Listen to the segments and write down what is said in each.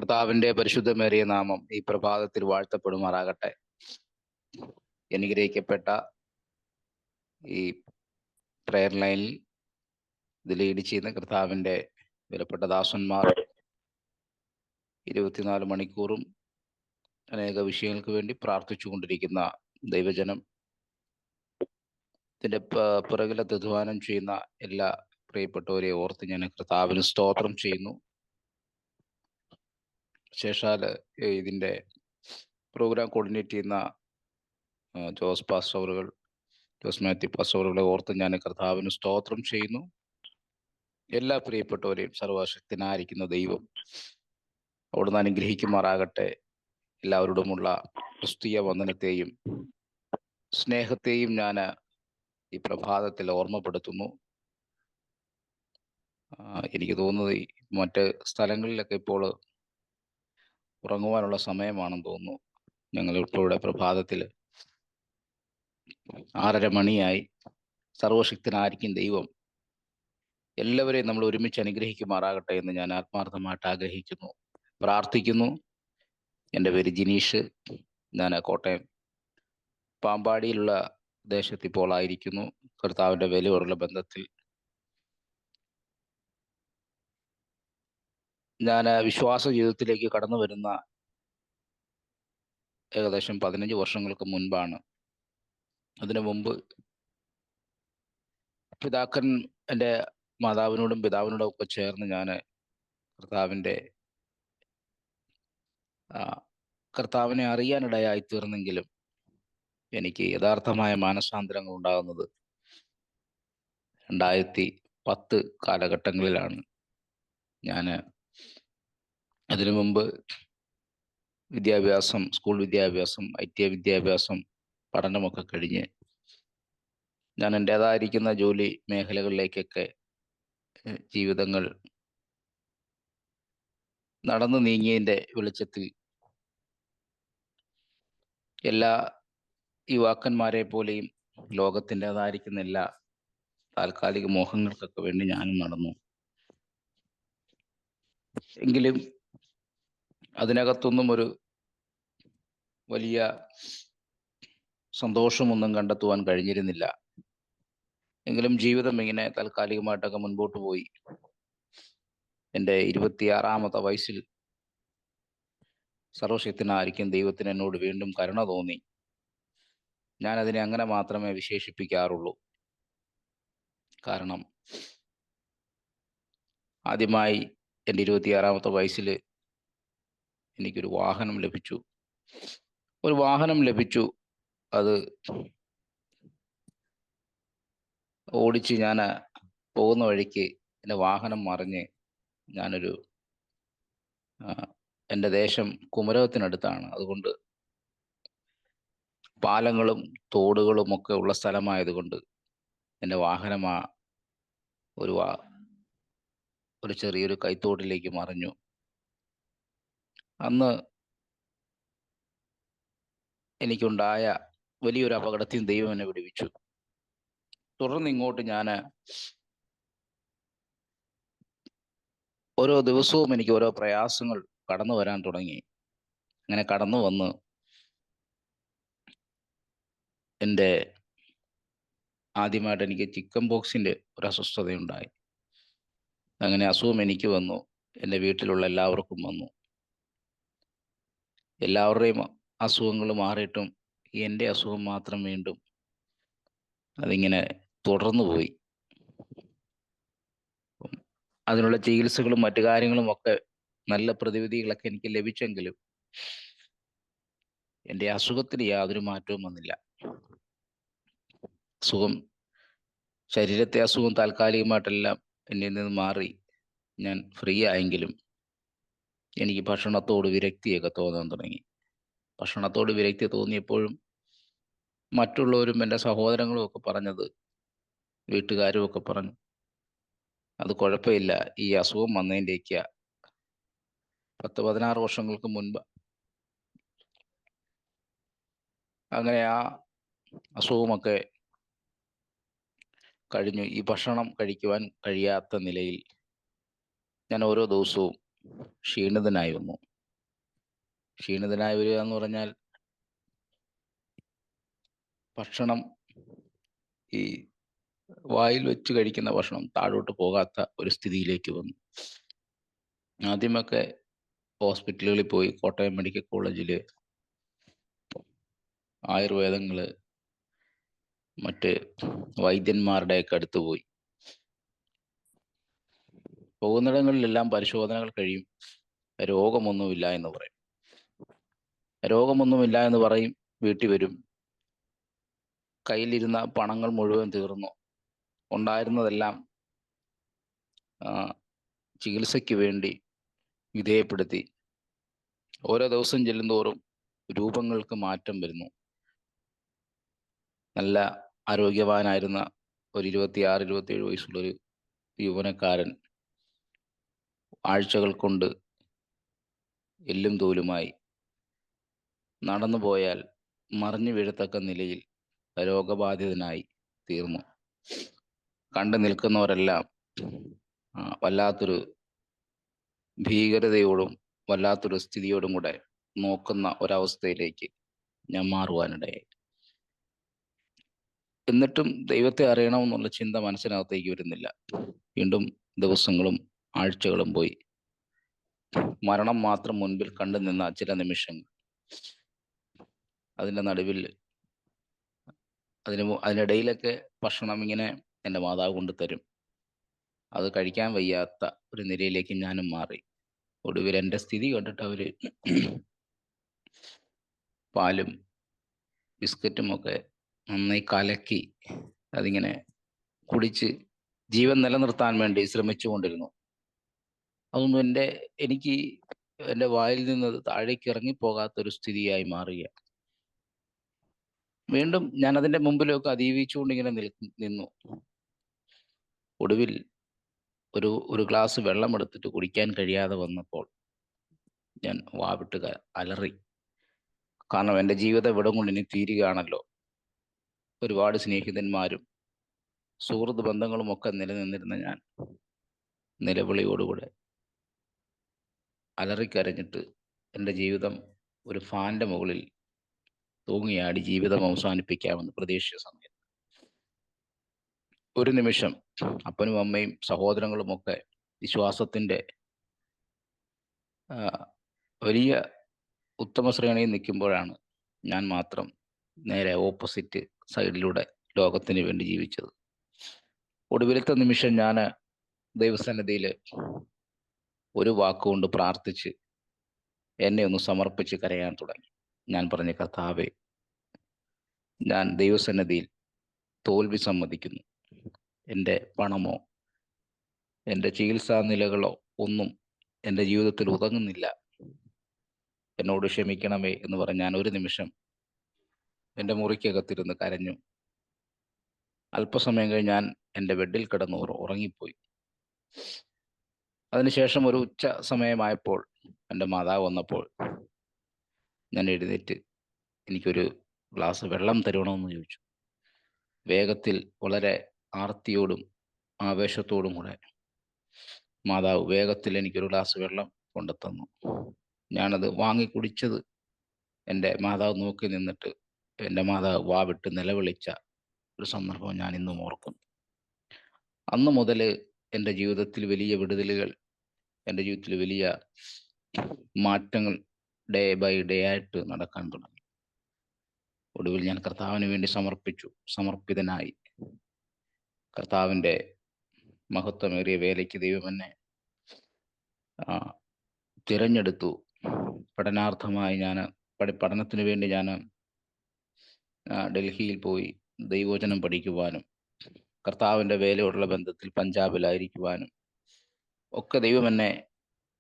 കർത്താവിന്റെ പരിശുദ്ധമേറിയ നാമം ഈ പ്രഭാതത്തിൽ വാഴ്ത്തപ്പെടുമാറാകട്ടെ. അനുഗ്രഹിക്കപ്പെട്ട ഈ പ്രയർ ലൈനിൽ ഇത് ലീഡ് ചെയ്യുന്ന കർത്താവിന്റെ വിലപ്പെട്ട ദാസന്മാർ 24 മണിക്കൂറും അനേക വിഷയങ്ങൾക്ക് വേണ്ടി പ്രാർത്ഥിച്ചുകൊണ്ടിരിക്കുന്ന ദൈവജനം, ഇതിന്റെ പിറകിലെ അധ്വാനം ചെയ്യുന്ന എല്ലാ പ്രിയപ്പെട്ടവരെ ഓർത്ത് ഞാൻ കർത്താവിന് സ്തോത്രം ചെയ്യുന്നു. ശേഷാല് ഇതിന്റെ പ്രോഗ്രാം കോർഡിനേറ്റ് ചെയ്യുന്ന ജോസ് മാത്യു പാസ്റ്ററുകളെ ഓർത്ത് ഞാൻ കർത്താവിന് സ്തോത്രം ചെയ്യുന്നു. എല്ലാ പ്രിയപ്പെട്ടവരെയും സർവശക്തനായിരിക്കുന്ന ദൈവം അവിടുന്ന് അനുഗ്രഹിക്കുമാറാകട്ടെ. എല്ലാവരോടുമുള്ള ക്രിസ്തീയ വന്ദനത്തെയും സ്നേഹത്തെയും ഞാൻ ഈ പ്രഭാതത്തിൽ ഓർമ്മപ്പെടുത്തുന്നു. എനിക്ക് തോന്നുന്നത് മറ്റ് സ്ഥലങ്ങളിലൊക്കെ ഇപ്പോൾ ഉറങ്ങുവാനുള്ള സമയമാണെന്ന് തോന്നുന്നു. ഞങ്ങളിപ്പോൾ ഇവിടെ പ്രഭാതത്തിൽ 6:30 മണിയായി. സർവശക്തനായിരിക്കും ദൈവം എല്ലാവരെയും നമ്മൾ ഒരുമിച്ച് അനുഗ്രഹിക്കുമാറാകട്ടെ എന്ന് ഞാൻ ആത്മാർത്ഥമായിട്ട് ആഗ്രഹിക്കുന്നു, പ്രാർത്ഥിക്കുന്നു. എൻ്റെ പേര് ജിനീഷ്. ഞാൻ കോട്ടയം പാമ്പാടിയിലുള്ള ദേശത്ത് ഇപ്പോൾ ആയിരിക്കുന്നു. കർത്താവിൻ്റെ വിലയുള്ള ബന്ധത്തിൽ ഞാൻ വിശ്വാസ ജീവിതത്തിലേക്ക് കടന്നു വരുന്ന ഏകദേശം 15 വർഷങ്ങൾക്ക് മുൻപാണ്. അതിനു മുമ്പ് എൻ്റെ മാതാവിനോടും പിതാവിനോടും ഒക്കെ ചേർന്ന് ഞാൻ കർത്താവിനെ അറിയാനിടയായി തീർന്നെങ്കിലും എനിക്ക് യഥാർത്ഥമായ മാനസാന്തരങ്ങൾ ഉണ്ടാകുന്നത് 2010 കാലഘട്ടങ്ങളിലാണ്. ഞാൻ അതിനു മുമ്പ് സ്കൂൾ വിദ്യാഭ്യാസം, ITI വിദ്യാഭ്യാസം, പഠനമൊക്കെ കഴിഞ്ഞ് ഞാൻ എൻ്റേതായിരിക്കുന്ന ജോലി മേഖലകളിലേക്കൊക്കെ ജീവിതങ്ങൾ നടന്നു നീങ്ങിയതിൻ്റെ വെളിച്ചത്തിൽ എല്ലാ യുവാക്കന്മാരെ പോലെയും ലോകത്തിൻ്റെതായിരിക്കുന്ന എല്ലാ താൽക്കാലിക മോഹങ്ങൾക്കൊക്കെ വേണ്ടി ഞാനും നടന്നു. എങ്കിലും അതിനകത്തൊന്നും ഒരു വലിയ സന്തോഷമൊന്നും കണ്ടെത്തുവാൻ കഴിഞ്ഞിരുന്നില്ല. എങ്കിലും ജീവിതം ഇങ്ങനെ താൽക്കാലികമായിട്ടൊക്കെ മുൻപോട്ട് പോയി. എൻ്റെ 26-ാമത്തെ വയസ്സിൽ സർവശക്തനായിരിക്കും ദൈവത്തിന് എന്നോട് വീണ്ടും കരുണ തോന്നി. ഞാനതിനെ അങ്ങനെ മാത്രമേ വിശേഷിപ്പിക്കാറുള്ളൂ. കാരണം ആദ്യമായി എൻ്റെ 26-ാമത്തെ വയസ്സിൽ എനിക്കൊരു വാഹനം ലഭിച്ചു. അത് ഓടിച്ച് ഞാൻ പോകുന്ന വഴിക്ക് എൻ്റെ വാഹനം മറിഞ്ഞ് എൻ്റെ ദേശം കുമരകത്തിനടുത്താണ്. അതുകൊണ്ട് പാലങ്ങളും തോടുകളും ഒക്കെ ഉള്ള സ്ഥലമായതുകൊണ്ട് എൻ്റെ വാഹനം ഒരു ചെറിയൊരു കൈത്തോട്ടിലേക്ക് മറിഞ്ഞു. അന്ന് എനിക്കുണ്ടായ വലിയൊരു അപകടത്തിൽ ദൈവം എന്നെ വിടുവിച്ചു. തുടർന്ന് ഇങ്ങോട്ട് ഞാൻ ഓരോ ദിവസവും എനിക്ക് ഓരോ പ്രയാസങ്ങൾ കടന്നു വരാൻ തുടങ്ങി. അങ്ങനെ കടന്നു വന്ന് ആദ്യമായിട്ട് എനിക്ക് ചിക്കൻ ബോക്സിൻ്റെ ഒരു അസ്വസ്ഥതയുണ്ടായി. അങ്ങനെ അസുഖം എനിക്ക് വന്നു, എൻ്റെ വീട്ടിലുള്ള എല്ലാവർക്കും വന്നു. എല്ലാവരുടെയും അസുഖങ്ങൾ മാറിയിട്ടും എൻ്റെ അസുഖം മാത്രം വീണ്ടും അതിങ്ങനെ തുടർന്നു പോയി. അതിനുള്ള ചികിത്സകളും മറ്റു കാര്യങ്ങളും ഒക്കെ നല്ല പ്രതിവിധികളൊക്കെ എനിക്ക് ലഭിച്ചെങ്കിലും എൻ്റെ അസുഖത്തിന് യാതൊരു മാറ്റവും വന്നില്ല. ശരീരത്തെ അസുഖം താൽക്കാലികമായിട്ടെല്ലാം എന്നിൽ നിന്ന് മാറി ഞാൻ ഫ്രീ ആയെങ്കിലും എനിക്ക് ഭക്ഷണത്തോട് വിരക്തിയൊക്കെ തോന്നാൻ തുടങ്ങി. ഭക്ഷണത്തോട് വിരക്തി തോന്നിയപ്പോഴും മറ്റുള്ളവരും എൻ്റെ സഹോദരങ്ങളും ഒക്കെ പറഞ്ഞത്, വീട്ടുകാരും ഒക്കെ പറഞ്ഞു, അത് കുഴപ്പമില്ല, ഈ അസുഖം വന്നതിൻ്റെയൊക്കെ 10-16 വർഷങ്ങൾക്ക് മുൻപ്. അങ്ങനെ ആ അസുഖമൊക്കെ കഴിഞ്ഞു. ഈ ഭക്ഷണം കഴിക്കുവാൻ കഴിയാത്ത നിലയിൽ ഞാൻ ഓരോ ദിവസവും ക്ഷീണിതനായി വന്നു. ക്ഷീണിതനായി വരിക എന്ന് പറഞ്ഞാൽ ഭക്ഷണം, ഈ വായിൽ വെച്ച് കഴിക്കുന്ന ഭക്ഷണം താഴോട്ട് പോകാത്ത ഒരു സ്ഥിതിയിലേക്ക് വന്നു. ആദ്യമൊക്കെ ഹോസ്പിറ്റലുകളിൽ പോയി, കോട്ടയം മെഡിക്കൽ കോളേജിൽ ആയുർവേദങ്ങൾ, മറ്റ് വൈദ്യന്മാരുടെയൊക്കെ അടുത്ത് പോയി. പോകുന്നിടങ്ങളിലെല്ലാം പരിശോധനകൾ കഴിയും, രോഗമൊന്നുമില്ല എന്ന് പറയും. രോഗമൊന്നുമില്ല എന്ന് പറയും, വീട്ടിൽ വരും, കയ്യിലിരുന്ന പണങ്ങൾ മുഴുവൻ തീർന്നു, ഉണ്ടായിരുന്നതെല്ലാം ചികിത്സയ്ക്ക് വേണ്ടി വിധേയപ്പെടുത്തി. ഓരോ ദിവസം ചെല്ലുന്തോറും രൂപങ്ങൾക്ക് മാറ്റം വരുന്നു. നല്ല ആരോഗ്യവാനായിരുന്ന ഒരു 26-27 വയസ്സുള്ളൊരു യൗവനക്കാരൻ ആഴ്ചകൾ കൊണ്ട് എല്ലും തോലുമായി, നടന്നു പോയാൽ മറിഞ്ഞു വീഴത്തക്ക നിലയിൽ രോഗബാധിതനായി തീർന്നു. കണ്ടു നിൽക്കുന്നവരെല്ലാം വല്ലാത്തൊരു ഭീകരതയോടും വല്ലാത്തൊരു സ്ഥിതിയോടും കൂടെ നോക്കുന്ന ഒരവസ്ഥയിലേക്ക് ഞാൻ മാറുവാനിടയായി. എന്നിട്ടും ദൈവത്തെ അറിയണമെന്നുള്ള ചിന്ത മനസ്സിനകത്തേക്ക് വരുന്നില്ല. വീണ്ടും ദിവസങ്ങളും ആഴ്ചകളും പോയി. മരണം മാത്രം മുൻപിൽ കണ്ടു നിന്ന ചില നിമിഷങ്ങൾ. അതിൻ്റെ നടുവിൽ അതിനിടയിലൊക്കെ ഭക്ഷണം ഇങ്ങനെ എൻ്റെ മാതാവ് കൊണ്ട് തരും. അത് കഴിക്കാൻ വയ്യാത്ത ഒരു നിലയിലേക്ക് ഞാനും മാറി. ഒടുവിൽ എൻ്റെ സ്ഥിതി കണ്ടിട്ട് അവർ പാലും ബിസ്ക്കറ്റും ഒക്കെ നന്നായി കലക്കി അതിങ്ങനെ കുടിച്ച് ജീവൻ നിലനിർത്താൻ വേണ്ടി ശ്രമിച്ചുകൊണ്ടിരുന്നു. അതൊന്നും എനിക്ക് എൻ്റെ വായിൽ നിന്ന് താഴേക്ക് ഇറങ്ങിപ്പോകാത്തൊരു സ്ഥിതിയായി മാറുക. വീണ്ടും ഞാൻ അതിൻ്റെ മുമ്പിലൊക്കെ അതിജീവിച്ചുകൊണ്ട് ഇങ്ങനെ നിന്നു. ഒടുവിൽ ഒരു ഗ്ലാസ് വെള്ളം എടുത്തിട്ട് കുടിക്കാൻ കഴിയാതെ വന്നപ്പോൾ ഞാൻ വാവിട്ട് അലറി. കാരണം എൻ്റെ ജീവിതം ഇവിടെ കൊണ്ട് ഇനി തീരുകയാണല്ലോ. ഒരുപാട് സ്നേഹിതന്മാരും സുഹൃത്ത് ബന്ധങ്ങളും ഒക്കെ നിലനിന്നിരുന്ന ഞാൻ നിലവിളിയോടുകൂടെ അലറിക്കരഞ്ഞിട്ട് എൻ്റെ ജീവിതം ഒരു ഫാൻ്റെ മുകളിൽ തൂങ്ങിയാടി ജീവിതം അവസാനിപ്പിക്കാമെന്ന് പ്രതീക്ഷിച്ച സമയത്ത് ഒരു നിമിഷം അപ്പനും അമ്മയും സഹോദരങ്ങളും ഒക്കെ വിശ്വാസത്തിൻ്റെ വലിയ ഉത്തമ ശ്രേണിയിൽ നിൽക്കുമ്പോഴാണ് ഞാൻ മാത്രം നേരെ ഓപ്പോസിറ്റ് സൈഡിലൂടെ ലോകത്തിന് വേണ്ടി ജീവിച്ചത്. ഒടുവിലത്തെ നിമിഷം ഞാൻ ദൈവസന്നിധിയിൽ ഒരു വാക്കുകൊണ്ട് പ്രാർത്ഥിച്ച് എന്നെ ഒന്ന് സമർപ്പിച്ച് കരയാൻ തുടങ്ങി. ഞാൻ പറഞ്ഞ, കർത്താവേ, ഞാൻ ദൈവസന്നിധിയിൽ തോൽവി സമ്മതിക്കുന്നു. എൻ്റെ പണമോ എൻ്റെ ചികിത്സാ നിലകളോ ഒന്നും എൻ്റെ ജീവിതത്തിൽ ഉതകുന്നില്ല. എന്നോട് ക്ഷമിക്കണമേ എന്ന് പറഞ്ഞ് ഞാൻ ഒരു നിമിഷം എൻ്റെ മുറിക്കകത്തിരുന്ന് കരഞ്ഞു. അല്പസമയം കഴിഞ്ഞ് ഞാൻ എൻ്റെ ബെഡിൽ കിടന്ന് ഉറങ്ങിപ്പോയി. അതിനുശേഷം ഒരു ഉച്ച സമയമായപ്പോൾ എൻ്റെ മാതാവ് വന്നപ്പോൾ ഞാൻ എഴുന്നേറ്റ് എനിക്കൊരു ഗ്ലാസ് വെള്ളം തരുണമെന്ന് ചോദിച്ചു. വേഗത്തിൽ വളരെ ആർത്തിയോടും ആവേശത്തോടും കൂടെ മാതാവ് വേഗത്തിൽ എനിക്കൊരു ഗ്ലാസ് വെള്ളം കൊണ്ടുതന്നു. ഞാനത് വാങ്ങി കുടിച്ചത് എൻ്റെ മാതാവ് നോക്കി നിന്നിട്ട് എൻ്റെ മാതാവ് വാവിട്ട് നിലവിളിച്ച ഒരു സംദർഭം ഞാൻ ഇന്നും ഓർക്കുന്നു. അന്ന് മുതൽ എൻ്റെ ജീവിതത്തിൽ വലിയ വിടുതലുകൾ, എൻ്റെ ജീവിതത്തിൽ വലിയ മാറ്റങ്ങൾ ഡേ ബൈ ഡേ ആയിട്ട് നടക്കാൻ തുടങ്ങി. ഒടുവിൽ ഞാൻ കർത്താവിന് വേണ്ടി സമർപ്പിതനായി. കർത്താവിൻ്റെ മഹത്വമേറിയ വേലയ്ക്ക് ദൈവം എന്നെ തിരഞ്ഞെടുത്തു. പഠനാർത്ഥമായി പഠനത്തിന് വേണ്ടി ഞാൻ ഡൽഹിയിൽ പോയി ദൈവവചനം പഠിക്കുവാനും കർത്താവിൻ്റെ വേലയോടുള്ള ബന്ധത്തിൽ പഞ്ചാബിലായിരിക്കുവാനും ഒക്കെ ദൈവം എന്നെ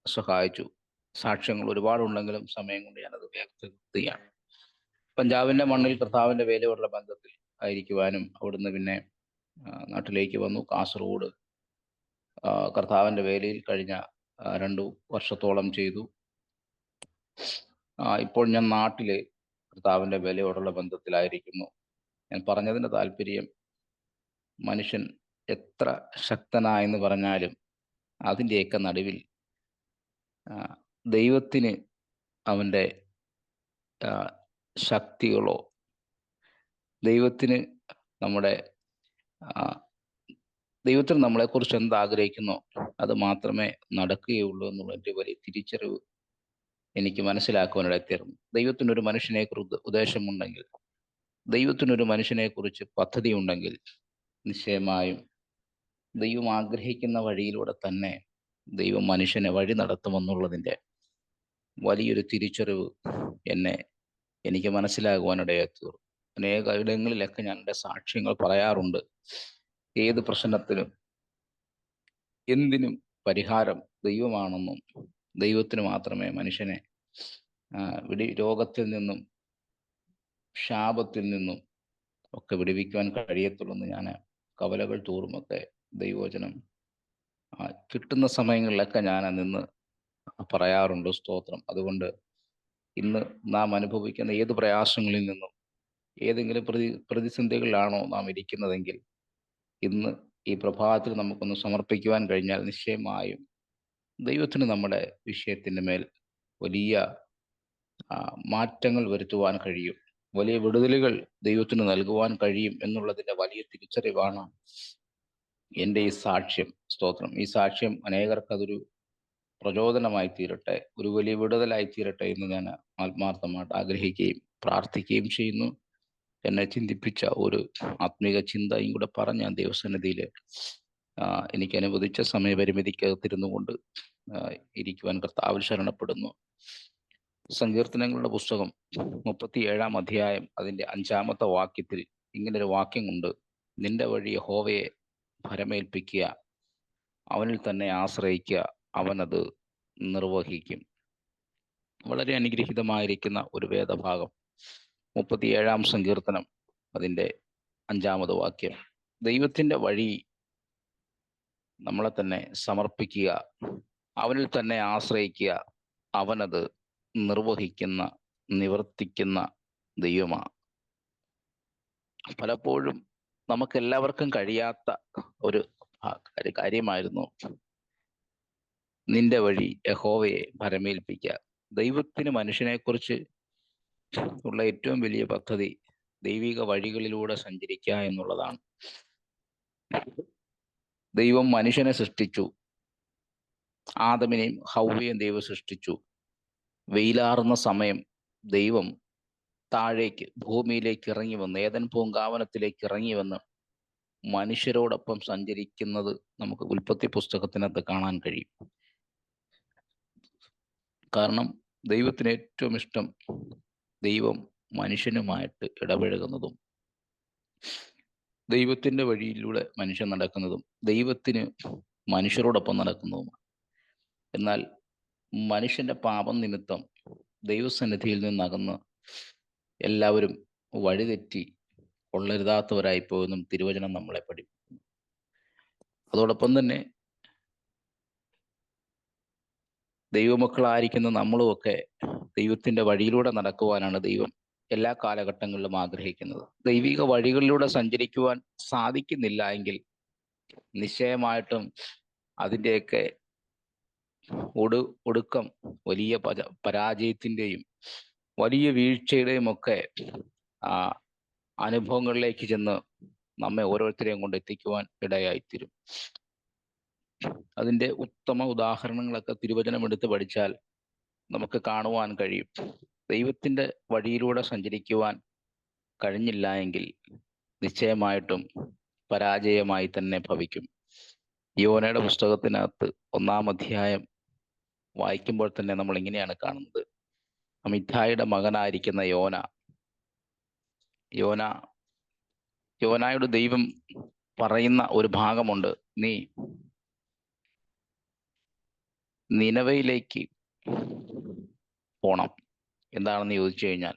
സഹായിച്ചു. സാക്ഷ്യങ്ങൾ ഒരുപാടുണ്ടെങ്കിലും സമയം കൊണ്ട് ഞാനത് വ്യക്തയാണ്. പഞ്ചാബിൻ്റെ മണ്ണിൽ കർത്താവിൻ്റെ വേലയോടുള്ള ബന്ധത്തിൽ ആയിരിക്കുവാനും അവിടുന്ന് പിന്നെ നാട്ടിലേക്ക് വന്നു. കാസർഗോഡ് കർത്താവിൻ്റെ വേലയിൽ കഴിഞ്ഞ 2 വർഷത്തോളം ചെയ്തു. ഇപ്പോൾ ഞാൻ നാട്ടിൽ കർത്താവിൻ്റെ വേലയോടുള്ള ബന്ധത്തിലായിരിക്കുന്നു. ഞാൻ പറഞ്ഞതിൻ്റെ താല്പര്യം, മനുഷ്യൻ എത്ര ശക്തനായെന്ന് പറഞ്ഞാലും അതിൻ്റെയൊക്കെ നടുവിൽ ദൈവത്തിന് അവൻ്റെ ആ, ശക്തികളോ ദൈവത്തിന് നമ്മുടെ ആ, ദൈവത്തിന് നമ്മളെക്കുറിച്ച് എന്താഗ്രഹിക്കുന്നോ അത് മാത്രമേ നടക്കുകയുള്ളൂ എന്നുള്ള എൻ്റെ വലിയ തിരിച്ചറിവ് എനിക്ക് മനസ്സിലാക്കുവാനിടത്തീർന്നു. ദൈവത്തിനൊരു മനുഷ്യനെക്കുറിച്ച് ഉദ്ദേശമുണ്ടെങ്കിൽ, ദൈവത്തിനൊരു മനുഷ്യനെക്കുറിച്ച് പദ്ധതി ഉണ്ടെങ്കിൽ, നിശ്ചയമായും ദൈവം ആഗ്രഹിക്കുന്ന വഴിയിലൂടെ തന്നെ ദൈവം മനുഷ്യനെ വഴി നടത്തുമെന്നുള്ളതിൻ്റെ വലിയൊരു തിരിച്ചറിവ് എന്നെ എനിക്ക് മനസ്സിലാകുവാനിടയായിത്തീർന്നു. അനേക ഇടങ്ങളിലൊക്കെ ഞാൻ എൻ്റെ സാക്ഷ്യങ്ങൾ പറയാറുണ്ട്. ഏത് പ്രശ്നത്തിനും എന്തിനും പരിഹാരം ദൈവമാണെന്നും ദൈവത്തിന് മാത്രമേ മനുഷ്യനെ രോഗത്തിൽ നിന്നും ശാപത്തിൽ നിന്നും ഒക്കെ വിടുവിക്കുവാൻ കഴിയത്തുള്ളൂ എന്ന് ഞാൻ കവലകൾ തോറുമൊക്കെ ദൈവവചനം കിട്ടുന്ന സമയങ്ങളിലൊക്കെ ഞാൻ നിന്ന് പറയാറുണ്ട്. സ്തോത്രം. അതുകൊണ്ട് ഇന്ന് നാം അനുഭവിക്കുന്ന ഏത് പ്രയാസങ്ങളിൽ നിന്നും ഏതെങ്കിലും പ്രതിസന്ധികളിലാണോ നാം ഇരിക്കുന്നതെങ്കിൽ ഇന്ന് ഈ പ്രഭാതത്തിൽ നമുക്കൊന്ന് സമർപ്പിക്കുവാൻ കഴിഞ്ഞാൽ നിശ്ചയമായും ദൈവത്തിന് നമ്മുടെ വിഷയത്തിൻ്റെ മേൽ വലിയ മാറ്റങ്ങൾ വരുത്തുവാൻ കഴിയും. വലിയ വിടുതലുകൾ ദൈവത്തിന് നൽകുവാൻ കഴിയും എന്നുള്ളതിൻ്റെ വലിയ തിരിച്ചറിവാണ് എൻ്റെ ഈ സാക്ഷ്യം. സ്തോത്രം. ഈ സാക്ഷ്യം അനേകർക്ക് അതൊരു പ്രചോദനമായി തീരട്ടെ, ഒരു വലിയ വിടുതലായി തീരട്ടെ എന്ന് ഞാൻ ആത്മാർത്ഥമായിട്ട് ആഗ്രഹിക്കുകയും പ്രാർത്ഥിക്കുകയും ചെയ്യുന്നു. എന്നെ ചിന്തിപ്പിച്ച ഒരു ആത്മീക ചിന്തയും കൂടെ പറഞ്ഞ ദൈവസന്നിധിയിൽ എനിക്ക് അനുവദിച്ച സമയപരിമിതിക്കകത്തിരുന്നു കൊണ്ട് ഇരിക്കുവാൻ കർത്താവിൽ ശരണപ്പെടുന്നു. സങ്കീർത്തനങ്ങളുടെ പുസ്തകം 37-ാം അധ്യായം അതിൻ്റെ 5-ാമത്തെ വാക്യത്തിൽ ഇങ്ങനൊരു വാക്യമുണ്ട്: നിന്റെ വഴി യഹോവയെ ഭരമേൽപ്പിക്കുക, അവനിൽ തന്നെ ആശ്രയിക്കുക, അവനത് നിർവഹിക്കും. വളരെ അനുഗ്രഹീതമായിരിക്കുന്ന ഒരു വേദഭാഗം. 37-ാം സങ്കീർത്തനം അതിൻ്റെ 5-ാമത് വാക്യം. ദൈവത്തിൻ്റെ വഴി നമ്മളെ തന്നെ സമർപ്പിക്കുക, അവനിൽ തന്നെ ആശ്രയിക്കുക, അവനത് നിർവഹിക്കുന്ന നിവർത്തിക്കുന്ന ദൈവമാണ്. പലപ്പോഴും നമുക്കെല്ലാവർക്കും കഴിയാത്ത ഒരു കാര്യമായിരുന്നു നിന്റെ വഴി യഹോവയെ ഭരമേൽപ്പിക്കുക. ദൈവത്തിന് മനുഷ്യനെക്കുറിച്ച് ഉള്ള ഏറ്റവും വലിയ പദ്ധതി ദൈവിക വഴികളിലൂടെ സഞ്ചരിക്കുക എന്നുള്ളതാണ്. ദൈവം മനുഷ്യനെ സൃഷ്ടിച്ചു. ആദമിനെയും ഹവ്വയെയും ദൈവം സൃഷ്ടിച്ചു. വെയിലാറുന്ന സമയം ദൈവം താഴേക്ക് ഭൂമിയിലേക്ക് ഇറങ്ങി വന്ന്, ഏദൻ പൂങ്കാവനത്തിലേക്ക് ഇറങ്ങി വന്ന് മനുഷ്യരോടൊപ്പം സഞ്ചരിക്കുന്നത് നമുക്ക് ഉൽപ്പത്തി പുസ്തകത്തിനകത്ത് കാണാൻ കഴിയും. കാരണം ദൈവത്തിന് ഏറ്റവും ഇഷ്ടം ദൈവം മനുഷ്യനുമായിട്ട് ഇടപഴകുന്നതും ദൈവത്തിൻ്റെ വഴിയിലൂടെ മനുഷ്യൻ നടക്കുന്നതും ദൈവത്തിന് മനുഷ്യരോടൊപ്പം നടക്കുന്നതുമാണ്. എന്നാൽ മനുഷ്യന്റെ പാപം നിമിത്തം ദൈവസന്നിധിയിൽ നിന്നകന്ന് എല്ലാവരും വഴിതെറ്റി കൊള്ളരുതാത്തവരായി പോയെന്നും തിരുവചനം നമ്മളെ പഠിപ്പിക്കുന്നു. അതോടൊപ്പം തന്നെ ദൈവമക്കളായിരിക്കുന്ന നമ്മളുമൊക്കെ ദൈവത്തിൻ്റെ വഴിയിലൂടെ നടക്കുവാനാണ് ദൈവം എല്ലാ കാലഘട്ടങ്ങളിലും ആഗ്രഹിക്കുന്നത്. ദൈവിക വഴികളിലൂടെ സഞ്ചരിക്കുവാൻ സാധിക്കുന്നില്ല എങ്കിൽ നിശ്ചയമായിട്ടും അതിൻ്റെയൊക്കെ ഒടുക്കം വലിയ പരാജയത്തിൻ്റെയും വലിയ വീഴ്ചയുടെയും ഒക്കെ അനുഭവങ്ങളിലേക്ക് ചെന്ന് നമ്മെ ഓരോരുത്തരെയും കൊണ്ട് എത്തിക്കുവാൻ ഇടയായിത്തീരും. അതിൻ്റെ ഉത്തമ ഉദാഹരണങ്ങളൊക്കെ തിരുവചനം എടുത്ത് പഠിച്ചാൽ നമുക്ക് കാണുവാൻ കഴിയും. ദൈവത്തിൻ്റെ വഴിയിലൂടെ സഞ്ചരിക്കുവാൻ കഴിഞ്ഞില്ല എങ്കിൽ നിശ്ചയമായിട്ടും പരാജയമായി തന്നെ ഭവിക്കും. യോനയുടെ പുസ്തകത്തിനകത്ത് 1-ാം അധ്യായം വായിക്കുമ്പോൾ തന്നെ നമ്മൾ ഇങ്ങനെയാണ് കാണുന്നത്. അമിത്ഥായുടെ മകനായിരിക്കുന്ന യോനായോട് ദൈവം പറയുന്ന ഒരു ഭാഗമുണ്ട്: നീ നിനവയിലേക്ക് പോണം. എന്താണെന്ന് ചോദിച്ചു കഴിഞ്ഞാൽ,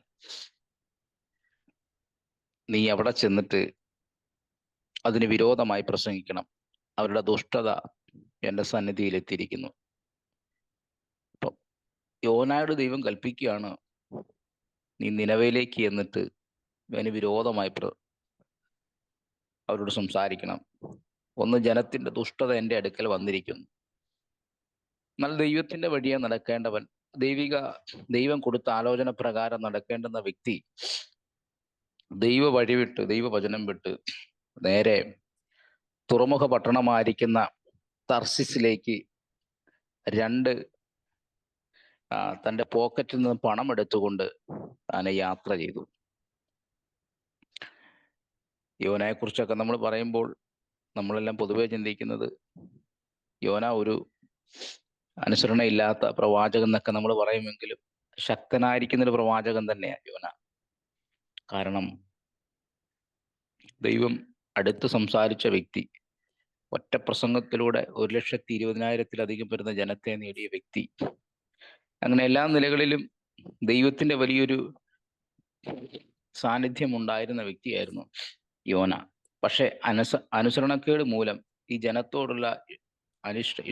നീ അവിടെ ചെന്നിട്ട് അതിന് വിരോധമായി പ്രസംഗിക്കണം. അവരുടെ ദുഷ്ടത എൻ്റെ സന്നിധിയിൽ എത്തിയിരിക്കുന്നു. അപ്പം യോനായോട് ദൈവം കൽപ്പിക്കുകയാണ്, നീ നിനവയിലേക്ക് എന്നിട്ട് അതിന് വിരോധമായി അവരോട് സംസാരിക്കണം. ഒന്ന്, ജനത്തിൻ്റെ ദുഷ്ടത എൻ്റെ അടുക്കൽ വന്നിരിക്കുന്നു. എന്നാൽ ദൈവത്തിൻ്റെ വഴിയെ നടക്കേണ്ടവൻ ദൈവം കൊടുത്ത ആലോചന പ്രകാരം നടക്കേണ്ടുന്ന വ്യക്തി ദൈവ വഴി വിട്ട്, ദൈവവചനം വിട്ട് നേരെ തുറമുഖ പട്ടണമായിരിക്കുന്ന തർസിസിലേക്ക് രണ്ട് തൻ്റെ പോക്കറ്റിൽ നിന്ന് പണം എടുത്തുകൊണ്ട് താനെ യാത്ര ചെയ്തു. യോനയെ കുറിച്ചൊക്കെ നമ്മൾ പറയുമ്പോൾ നമ്മളെല്ലാം പൊതുവെ ചിന്തിക്കുന്നത് യോന ഒരു അനുസരണയില്ലാത്ത പ്രവാചകൻ എന്നൊക്കെ നമ്മൾ പറയുമെങ്കിലും ശക്തനായിരിക്കുന്ന ഒരു പ്രവാചകൻ തന്നെയാണ് യോന. കാരണം ദൈവം അടുത്ത് സംസാരിച്ച വ്യക്തി, ഒറ്റ പ്രസംഗത്തിലൂടെ 1,20,000-ത്തിലധികം വരുന്ന ജനത്തെ നേടിയ വ്യക്തി, അങ്ങനെ എല്ലാ നിലകളിലും ദൈവത്തിന്റെ വലിയൊരു സാന്നിധ്യം ഉണ്ടായിരുന്ന വ്യക്തിയായിരുന്നു യോന. പക്ഷെ അനുസരണക്കേട് മൂലം, ഈ ജനത്തോടുള്ള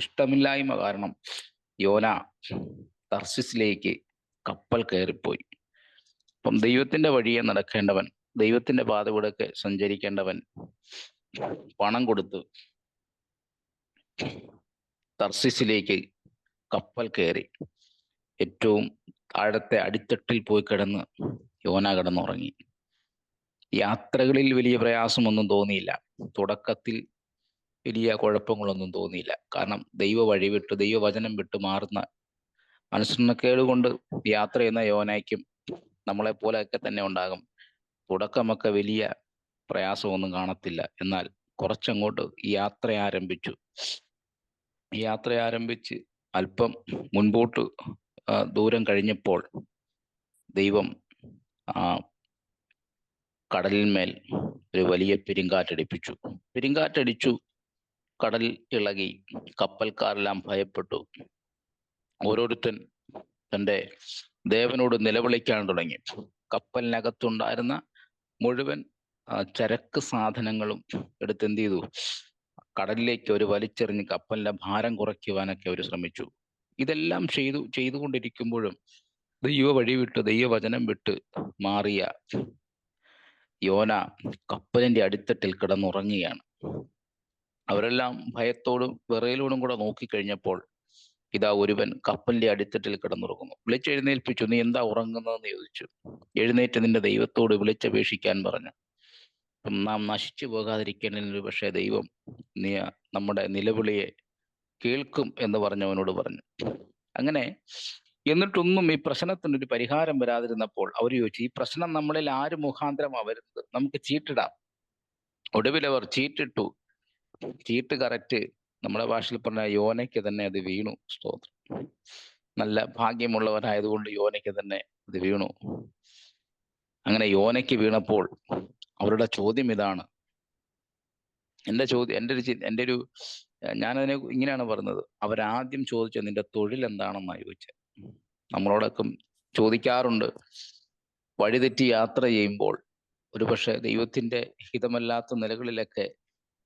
ഇഷ്ടമില്ലായ്മ കാരണം യോന തർസിസിലേക്ക് കപ്പൽ കയറിപ്പോയി. അപ്പം ദൈവത്തിന്റെ വഴിയെ നടക്കേണ്ടവൻ, ദൈവത്തിന്റെ പാതകൂടൊക്കെ സഞ്ചരിക്കേണ്ടവൻ പണം കൊടുത്ത് തർസിസിലേക്ക് കപ്പൽ കയറി ഏറ്റവും താഴത്തെ അടിത്തട്ടിൽ പോയി കിടന്ന് യോന കിടന്നുറങ്ങി. യാത്രകളിൽ വലിയ പ്രയാസമൊന്നും തോന്നിയില്ല, തുടക്കത്തിൽ വലിയ കുഴപ്പങ്ങളൊന്നും തോന്നിയില്ല. കാരണം ദൈവ വഴി വിട്ട്, ദൈവവചനം വിട്ട് മാറുന്ന അനുസരണക്കേട് കൊണ്ട് യാത്ര ചെയ്യുന്ന യോനയ്ക്കും നമ്മളെപ്പോലെയൊക്കെ തന്നെ ഉണ്ടാകും. തുടക്കമൊക്കെ വലിയ പ്രയാസമൊന്നും കാണത്തില്ല. എന്നാൽ കുറച്ചങ്ങോട്ട് യാത്ര ആരംഭിച്ച് അല്പം മുൻപോട്ട് ദൂരം കഴിഞ്ഞപ്പോൾ ദൈവം കടലിന്മേൽ ഒരു വലിയ പെരുങ്കാറ്റടിച്ചു. കടൽ ഇളകി, കപ്പൽക്കാരെല്ലാം ഭയപ്പെട്ടു. ഓരോരുത്തൻ തൻ്റെ ദേവനോട് നിലവിളിക്കാൻ തുടങ്ങി. കപ്പലിനകത്തുണ്ടായിരുന്ന മുഴുവൻ ചരക്ക് സാധനങ്ങളും എടുത്ത് എന്ത് ചെയ്തു? കടലിലേക്ക് ഒരു വലിച്ചെറിഞ്ഞ് കപ്പലിന്റെ ഭാരം കുറയ്ക്കുവാനൊക്കെ അവർ ശ്രമിച്ചു. ഇതെല്ലാം ചെയ്തുകൊണ്ടിരിക്കുമ്പോഴും ദൈവ വഴി വിട്ട്, ദൈവവചനം വിട്ട് മാറിയ യോന കപ്പലിന്റെ അടിത്തട്ടിൽ കിടന്നുറങ്ങുകയാണ്. അവരെല്ലാം ഭയത്തോടും വിറയലോടും കൂടെ നോക്കിക്കഴിഞ്ഞപ്പോൾ ഇതാ ഒരുവൻ കപ്പലിന്റെ അടിത്തട്ടിൽ കിടന്നുറങ്ങുന്നു. വിളിച്ചെഴുന്നേൽപ്പിച്ചു. നീ എന്താ ഉറങ്ങുന്നതെന്ന് ചോദിച്ചു. എഴുന്നേറ്റ് നിന്റെ ദൈവത്തോട് വിളിച്ചപേക്ഷിക്കാൻ പറഞ്ഞു. നാം നശിച്ചു പോകാതിരിക്കേണ്ടതിന് പക്ഷേ ദൈവം നമ്മുടെ നിലവിളിയെ കേൾക്കും എന്ന് പറഞ്ഞവനോട് പറഞ്ഞു. അങ്ങനെ എന്നിട്ടൊന്നും ഈ പ്രശ്നത്തിനൊരു പരിഹാരം വരാതിരുന്നപ്പോൾ അവർ ചോദിച്ചു, ഈ പ്രശ്നം നമ്മളിൽ ആര് മുഖാന്തരമാ വരുന്നത്? നമുക്ക് ചീട്ടിടാം. ഒടുവിൽ അവർ ചീട്ടിട്ടു. ചീട്ട് കറക്റ്റ് നമ്മുടെ ഭാഷയിൽ പറഞ്ഞ യോനയ്ക്ക് തന്നെ അത് വീണു. സ്തോത്രം. നല്ല ഭാഗ്യമുള്ളവനായതുകൊണ്ട് യോനയ്ക്ക് തന്നെ അത് വീണു. അങ്ങനെ യോനയ്ക്ക് വീണപ്പോൾ അവരുടെ ചോദ്യം ഇതാണ്. എൻ്റെ ഒരു ഞാനതിനെ ഇങ്ങനെയാണ് പറഞ്ഞത്. അവരാദ്യം ചോദിച്ചത് നിന്റെ തൊഴിൽ എന്താണെന്നാണ് ചോദിച്ചത്. നമ്മളോടൊക്കെ ചോദിക്കാറുണ്ട്. വഴിതെറ്റി യാത്ര ചെയ്യുമ്പോൾ ഒരുപക്ഷെ ദൈവത്തിന്റെ ഹിതമല്ലാത്ത നിലകളിലൊക്കെ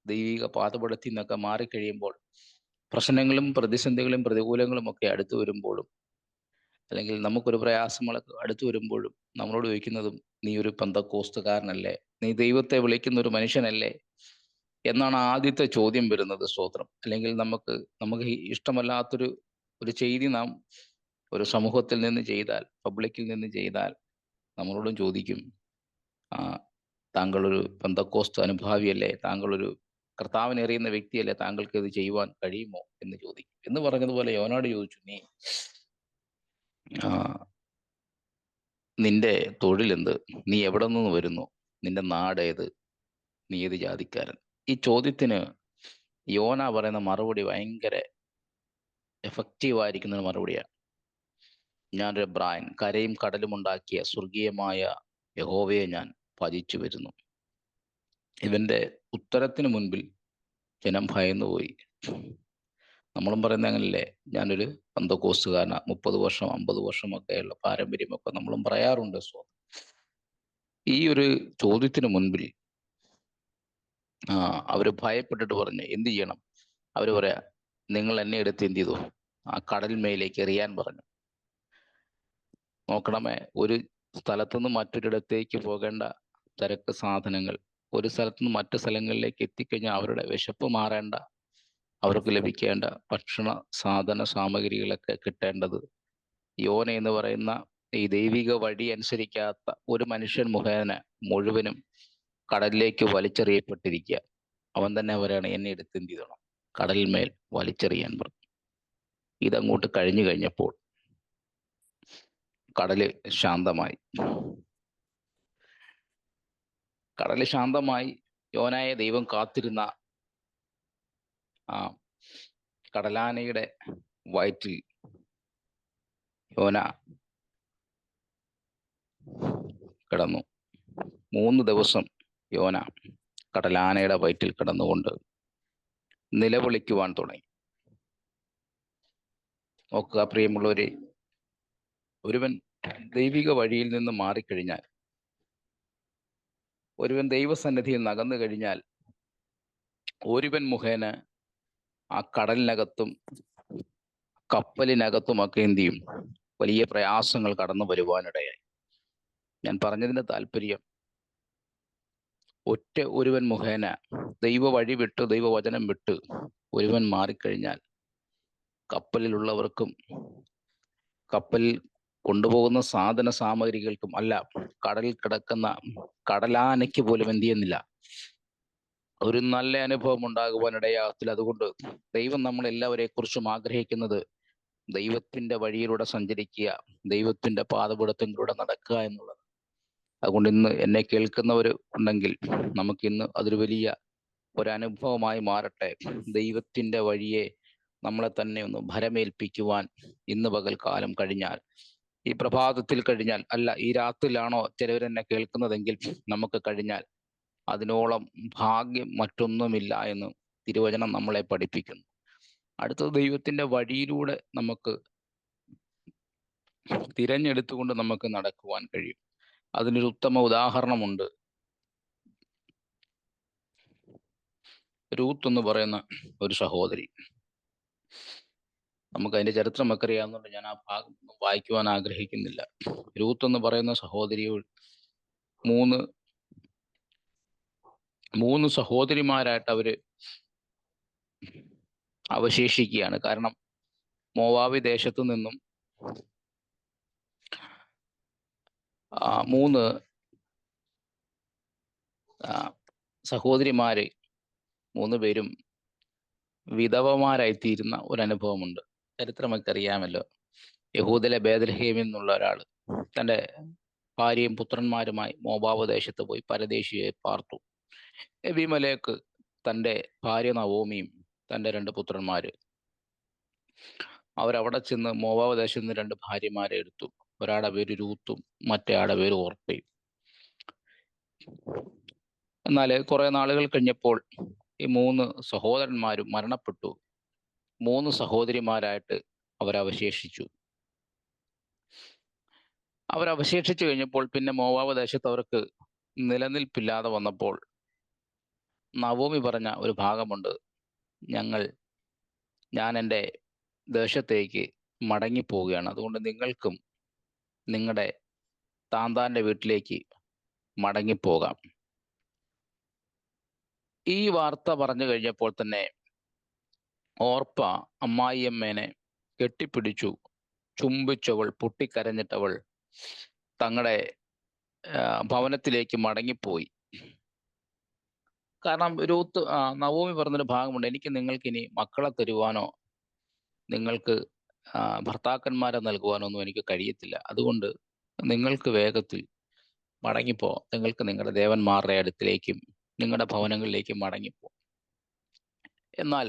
ദൈവിക പാതപടത്തിൽ നിന്നൊക്കെ മാറിക്കഴിയുമ്പോൾ പ്രശ്നങ്ങളും പ്രതിസന്ധികളും പ്രതികൂലങ്ങളും ഒക്കെ അടുത്തു വരുമ്പോഴും, അല്ലെങ്കിൽ നമുക്കൊരു പ്രയാസങ്ങളൊക്കെ അടുത്തു വരുമ്പോഴും നമ്മളോട് ചോദിക്കുന്നതും നീ ഒരു പെന്തക്കോസ്തുകാരനല്ലേ, നീ ദൈവത്തെ വിളിക്കുന്ന ഒരു മനുഷ്യനല്ലേ എന്നാണ് ആദ്യത്തെ ചോദ്യം വരുന്നത്. സ്തോത്രം. അല്ലെങ്കിൽ നമുക്ക് ഇഷ്ടമല്ലാത്തൊരു ചെയ്തി നാം ഒരു സമൂഹത്തിൽ നിന്ന് ചെയ്താൽ, പബ്ലിക്കിൽ നിന്ന് ചെയ്താൽ നമ്മളോടും ചോദിക്കും, താങ്കളൊരു പെന്തക്കോസ്ത് അനുഭാവിയല്ലേ, താങ്കളൊരു കർത്താവിനെ അറിയുന്ന വ്യക്തിയല്ലേ, താങ്കൾക്ക് ഇത് ചെയ്യുവാൻ കഴിയുമോ എന്ന് ചോദിക്കും. എന്ന് പറഞ്ഞതുപോലെ യോനോട് ചോദിച്ചു, നിന്റെ തൊഴിൽ എന്ത്? നീ എവിടെ നിന്ന് വരുന്നു? നിന്റെ നാട് ഏത്? നീ ഏത് ജാതിക്കാരൻ? ഈ ചോദ്യത്തിന് യോന പറയുന്ന മറുപടി ഭയങ്കര എഫക്റ്റീവായിരിക്കുന്ന ഒരു മറുപടിയാണ്. ഞാനൊരു എബ്രായൻ, കരയും കടലും ഉണ്ടാക്കിയ സ്വർഗീയമായ യഹോവയെ ഞാൻ ഭജിച്ചു വരുന്നു. ഇവന്റെ ഉത്തരത്തിന് മുൻപിൽ ജനം ഭയന്നുപോയി. നമ്മളും പറയുന്നത് അങ്ങനല്ലേ, ഞാനൊരു പെന്തക്കോസ്തുകാരനാ, 30 വർഷം 50 വർഷമൊക്കെയുള്ള പാരമ്പര്യമൊക്കെ നമ്മളും പറയാറുണ്ട്. ഈ ഒരു ചോദ്യത്തിന് മുൻപിൽ അവര് ഭയപ്പെട്ടിട്ട് പറഞ്ഞു, എന്ത് ചെയ്യണം? അവര് പറയാ, നിങ്ങൾ എന്നെ എടുത്ത് എന്ത് ചെയ്തു? ആ കടൽമേലേക്ക് എറിയാൻ പറഞ്ഞു. നോക്കണമേ, ഒരു സ്ഥലത്തുനിന്ന് മറ്റൊരിടത്തേക്ക് പോകേണ്ട ചരക്ക് സാധനങ്ങൾ ഒരു സ്ഥലത്തുനിന്ന് മറ്റു സ്ഥലങ്ങളിലേക്ക് എത്തിക്കഴിഞ്ഞാൽ അവരുടെ വിശപ്പ് മാറേണ്ട, അവർക്ക് ലഭിക്കേണ്ട ഭക്ഷണ സാധന സാമഗ്രികളൊക്കെ കിട്ടേണ്ടത് യോന എന്ന് പറയുന്ന ഈ ദൈവിക വഴി അനുസരിക്കാത്ത ഒരു മനുഷ്യൻ മുഖേന മുഴുവനും കടലിലേക്ക് വലിച്ചെറിയപ്പെട്ടിരിക്കുക. അവൻ തന്നെ അവരാണ് എന്നെ എടുത്ത് എന്ത് ചെയ്തോണം, കടലിന്മേൽ വലിച്ചെറിയാൻ പറഞ്ഞു. ഇതങ്ങോട്ട് കഴിഞ്ഞു കഴിഞ്ഞപ്പോൾ കടല് ശാന്തമായി. കടല് ശാന്തമായി. യോനായെ ദൈവം കാത്തിരുന്ന ആ കടലാനയുടെ വയറ്റിൽ യോന കിടന്നു. 3 ദിവസം യോന കടലാനയുടെ വയറ്റിൽ കിടന്നുകൊണ്ട് നിലവിളിക്കുവാൻ തുടങ്ങി. നോക്കുക പ്രിയമുള്ളവരെ, ഒരുവൻ ദൈവിക വഴിയിൽ നിന്ന് മാറിക്കഴിഞ്ഞാൽ, ഒരുവൻ ദൈവസന്നിധിയിൽ നിന്ന് അകന്നു കഴിഞ്ഞാൽ, ഒരുവൻ മുഖേന ആ കടലിനകത്തും കപ്പലിനകത്തുമൊക്കെ എന്ത് ചെയ്യും, വലിയ പ്രയാസങ്ങൾ കടന്നു വരുവാനിടയായി. ഞാൻ പറഞ്ഞതിന്റെ താല്പര്യം, ഒറ്റ ഒരുവൻ മുഖേന ദൈവ വഴി വിട്ട് ദൈവവചനം വിട്ട് ഒരുവൻ മാറിക്കഴിഞ്ഞാൽ കപ്പലിലുള്ളവർക്കും കപ്പലിൽ കൊണ്ടുപോകുന്ന സാധന സാമഗ്രികൾക്കും, അല്ല, കടലിൽ കിടക്കുന്ന കടലാനയ്ക്ക് പോലും എന്ത് ചെയ്യുന്നില്ല, ഒരു നല്ല അനുഭവം ഉണ്ടാകുവാനിടയാകത്തില്ല. അതുകൊണ്ട് ദൈവം നമ്മളെല്ലാവരെ കുറിച്ചും ആഗ്രഹിക്കുന്നത് ദൈവത്തിന്റെ വഴിയിലൂടെ സഞ്ചരിക്കുക, ദൈവത്തിന്റെ പാതപീഠത്തിലൂടെ നടക്കുക എന്നുള്ളത്. അതുകൊണ്ട് ഇന്ന് എന്നെ കേൾക്കുന്നവർ ഉണ്ടെങ്കിൽ നമുക്കിന്ന് അതൊരു വലിയ ഒരനുഭവമായി മാറട്ടെ. ദൈവത്തിന്റെ വഴിയെ നമ്മളെ തന്നെ ഒന്ന് ഭരമേൽപ്പിക്കുവാൻ ഇന്ന് പകൽക്കാലം കഴിഞ്ഞാൽ, ഈ പ്രഭാതത്തിൽ കഴിഞ്ഞാൽ, അല്ല ഈ രാത്രിയിലാണോ ചിലവരെന്നെ കേൾക്കുന്നതെങ്കിൽ നമുക്ക് കഴിഞ്ഞാൽ, അതിനോളം ഭാഗ്യം മറ്റൊന്നുമില്ല എന്ന് തിരുവചനം നമ്മളെ പഠിപ്പിക്കുന്നു. അടുത്തത്, ദൈവത്തിന്റെ വഴിയിലൂടെ നമുക്ക് തിരഞ്ഞെടുത്തുകൊണ്ട് നമുക്ക് നടക്കുവാൻ കഴിയും. അതിനൊരു ഉത്തമ ഉദാഹരണമുണ്ട്. രൂത്ത് എന്ന് പറയുന്ന ഒരു സഹോദരി. നമുക്ക് അതിന്റെ ചരിത്രമൊക്കെ അറിയാവുന്നതുകൊണ്ട് ഞാൻ ആ ഭാഗം വായിക്കുവാൻ ആഗ്രഹിക്കുന്നില്ല. രൂത്ത് എന്ന് പറയുന്ന സഹോദരിയോട് മൂന്ന് സഹോദരിമാരായിട്ട് അവര് അവശേഷിക്കുകയാണ്. കാരണം മോവാബി ദേശത്തു നിന്നും 3 സഹോദരിമാര് 3 പേരും വിധവമാരായിത്തീരുന്ന ഒരു അനുഭവമുണ്ട്. ചരിത്രമൊക്കെ അറിയാമല്ലോ. യഹൂദിലെ ബേത്ലഹേമിൽ നിന്നുള്ള ഒരാൾ തൻ്റെ ഭാര്യയും പുത്രന്മാരുമായി മോവാബ് ദേശത്ത് പോയി പരദേശിയായി പാർത്തു. എബിമലേക്ക് തൻ്റെ ഭാര്യ നവോമിയും തൻ്റെ 2 പുത്രന്മാര് അവരവിടെ ചെന്ന് മോവാബ് ദേശത്ത് നിന്ന് 2 ഭാര്യമാരെ എടുത്തു. ഒരാളുടെ പേര് രൂത്തും മറ്റേയാളുടെ പേര് ഓർപ്പയും. എന്നാൽ കുറെ നാളുകൾ കഴിഞ്ഞപ്പോൾ ഈ 3 സഹോദരന്മാരും മരണപ്പെട്ടു. 3 സഹോദരിമാരായിട്ട് അവരവശേഷിച്ചു. അവരവശേഷിച്ചു കഴിഞ്ഞപ്പോൾ പിന്നെ മോവാബ് ദേശത്ത് അവർക്ക് നിലനിൽപ്പില്ലാതെ വന്നപ്പോൾ നവോമി പറഞ്ഞ ഒരു ഭാഗമുണ്ട്, ഞാൻ എൻ്റെ ദേശത്തേക്ക് മടങ്ങിപ്പോവുകയാണ്, അതുകൊണ്ട് നിങ്ങൾക്കും നിങ്ങളുടെ താന്താന്റെ വീട്ടിലേക്ക് മടങ്ങിപ്പോകാം. ഈ വാർത്ത പറഞ്ഞു കഴിഞ്ഞപ്പോൾ തന്നെ ഓർപ്പ അമ്മായിയമ്മേനെ കെട്ടിപ്പിടിച്ചു, ചുംബിച്ചവൾ, പൊട്ടിക്കരഞ്ഞിട്ടവൾ തങ്ങളുടെ ഭവനത്തിലേക്ക് മടങ്ങിപ്പോയി. കാരണം നവോമി പറഞ്ഞൊരു ഭാഗമുണ്ട്, എനിക്ക് നിങ്ങൾക്കിനി മക്കളെ തരുവാനോ നിങ്ങൾക്ക് ഭർത്താക്കന്മാരെ നൽകുവാനോ ഒന്നും എനിക്ക് കഴിയത്തില്ല, അതുകൊണ്ട് നിങ്ങൾക്ക് വേഗത്തിൽ മടങ്ങിപ്പോ, നിങ്ങൾക്ക് നിങ്ങളുടെ ദേവന്മാരുടെ അടുത്തിലേക്കും നിങ്ങളുടെ ഭവനങ്ങളിലേക്കും മടങ്ങിപ്പോ. എന്നാൽ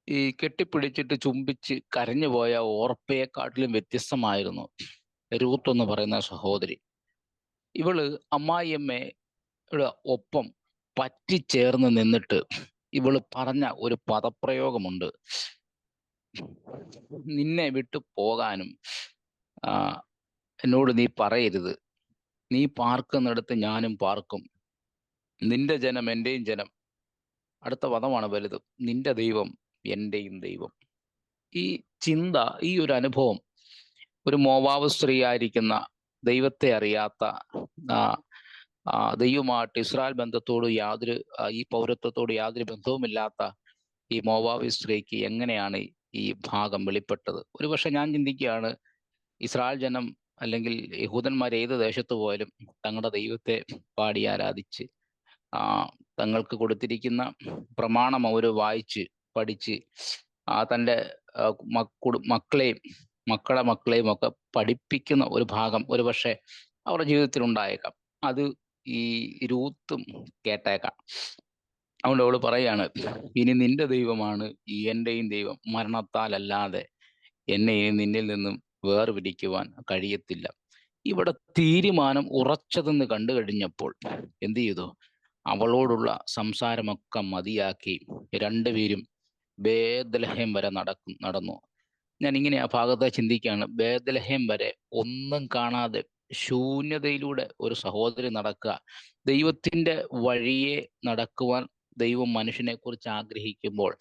ഈ കെട്ടിപ്പിടിച്ചിട്ട് ചുംബിച്ച് കരഞ്ഞുപോയ ഓർപ്പയെക്കാട്ടിലും വ്യത്യസ്തമായിരുന്നു രൂത്ത് എന്ന് പറയുന്ന സഹോദരി. ഇവള് അമ്മായിയമ്മയുടെ ഒപ്പം പറ്റിച്ചേർന്ന് നിന്നിട്ട് ഇവള് പറഞ്ഞ ഒരു പദപ്രയോഗമുണ്ട്, നിന്നെ വിട്ടു പോകാനും എന്നോട് നീ പറയരുത്, നീ പാർക്കുന്നിടത്ത് ഞാനും പാർക്കും, നിന്റെ ജനം എൻ്റെയും ജനം, അടുത്ത പദമാണ് വലുത്, നിന്റെ ദൈവം എൻ്റെയും ദൈവം. ഈ ചിന്ത, ഈ ഒരു അനുഭവം ഒരു മോവാബ് സ്ത്രീ ആയിരിക്കുന്ന, ദൈവത്തെ അറിയാത്ത, ദൈവമായിട്ട് ഇസ്രായേൽ ബന്ധത്തോട് ഈ പൗരത്വത്തോട് യാതൊരു ബന്ധവുമില്ലാത്ത ഈ മോവാബി സ്ത്രീക്ക് എങ്ങനെയാണ് ഈ ഭാഗം വെളിപ്പെട്ടത്? ഒരുപക്ഷെ ഞാൻ ചിന്തിക്കുകയാണ്, ഇസ്രായേൽ ജനം അല്ലെങ്കിൽ യഹൂദന്മാർ ഏത് ദേശത്ത് പോയാലും തങ്ങളുടെ ദൈവത്തെ പാടി ആരാധിച്ച് ആ തങ്ങൾക്ക് കൊടുത്തിരിക്കുന്ന പ്രമാണം അവർ വായിച്ച് പഠിച്ച് തൻ്റെ മക്കളെയും മക്കളെയും ഒക്കെ പഠിപ്പിക്കുന്ന ഒരു ഭാഗം ഒരു പക്ഷേ അവരുടെ ജീവിതത്തിൽ ഉണ്ടായേക്കാം. അത് ഈ രൂത്തും കേട്ടേക്കാം. അതുകൊണ്ട് അവള് പറയാണ്, ഇനി നിന്റെ ദൈവമാണ് എന്റെയും ദൈവം, മരണത്താലല്ലാതെ എന്നെ ഇനി നിന്നിൽ നിന്നും വേർപിരിക്കുവാൻ കഴിയത്തില്ല. ഇവിടെ തീരുമാനം ഉറച്ചതെന്ന് കണ്ടു കഴിഞ്ഞപ്പോൾ എന്ത് ചെയ്തു? അവളോടുള്ള സംസാരമൊക്കെ മതിയാക്കി രണ്ടുപേരും ബേത്ലഹേം വരെ നടന്നു. ഞാൻ ഇങ്ങനെ ആ ഭാഗത്തെ ചിന്തിക്കുകയാണ്. ബേത്ലഹേം വരെ ഒന്നും കാണാതെ ശൂന്യതയിലൂടെ ഒരു സഹോദരി നടക്കുക. ദൈവത്തിന്റെ വഴിയെ നടക്കുവാൻ ദൈവം മനുഷ്യനെ കുറിച്ച് ആഗ്രഹിക്കുമ്പോൾ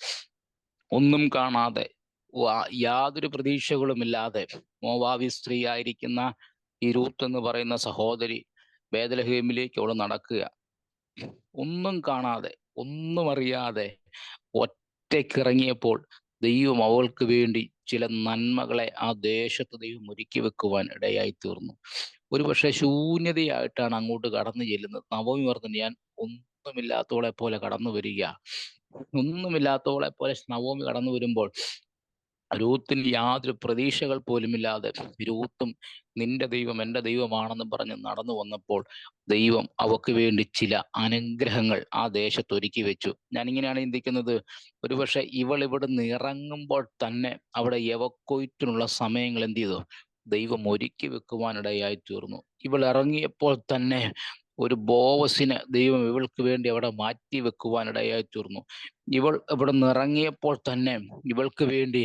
ഒന്നും കാണാതെ യാതൊരു പ്രതീക്ഷകളുമില്ലാതെ മോവാബി സ്ത്രീ ആയിരിക്കുന്ന ഈ രൂത്ത് എന്ന് പറയുന്ന സഹോദരി ബേത്ലഹേമിലേക്ക് അവൾ നടക്കുക. ഒന്നും കാണാതെ ഒന്നും അറിയാതെ ഒറ്റയ്ക്കിറങ്ങിയപ്പോൾ ദൈവം അവൾക്ക് വേണ്ടി ചില നന്മകളെ ആ ദേശത്ത് ദൈവം ഒരുക്കി വെക്കുവാൻ ഇടയായി തീർന്നു. ഒരുപക്ഷെ ശൂന്യതയായിട്ടാണ് അങ്ങോട്ട് കടന്നു ചെല്ലുന്നത്. നവമി പറഞ്ഞത്, ഞാൻ ഒന്നുമില്ലാത്തവളെ പോലെ കടന്നു വരിക. ഒന്നുമില്ലാത്തവളെ പോലെ നവമി കടന്നു വരുമ്പോൾ രൂത്തിന് യാതൊരു പ്രതീക്ഷകൾ പോലുമില്ലാതെ രൂത്തും നിന്റെ ദൈവം എൻ്റെ ദൈവമാണെന്ന് പറഞ്ഞ് നടന്നു വന്നപ്പോൾ ദൈവം അവക്ക് വേണ്ടി ചില അനുഗ്രഹങ്ങൾ ആ ദേശത്ത് ഒരുക്കി വെച്ചു. ഞാനിങ്ങനെയാണ് ചിന്തിക്കുന്നത്, ഒരുപക്ഷെ ഇവൾ ഇവിടുന്ന് ഇറങ്ങുമ്പോൾ തന്നെ അവിടെ യവക്കൊയ്റ്റിനുള്ള സമയങ്ങൾ എന്ത് ചെയ്തു? ദൈവം ഒരുക്കി വെക്കുവാനിടയായി തീർന്നു. ഇവൾ ഇറങ്ങിയപ്പോൾ തന്നെ ഒരു ബോവസിനെ ദൈവം ഇവൾക്ക് വേണ്ടി അവിടെ മാറ്റി വെക്കുവാനിടയായി തീർന്നു. ഇവൾ ഇവിടെ നിന്ന് ഇറങ്ങിയപ്പോൾ തന്നെ ഇവൾക്ക് വേണ്ടി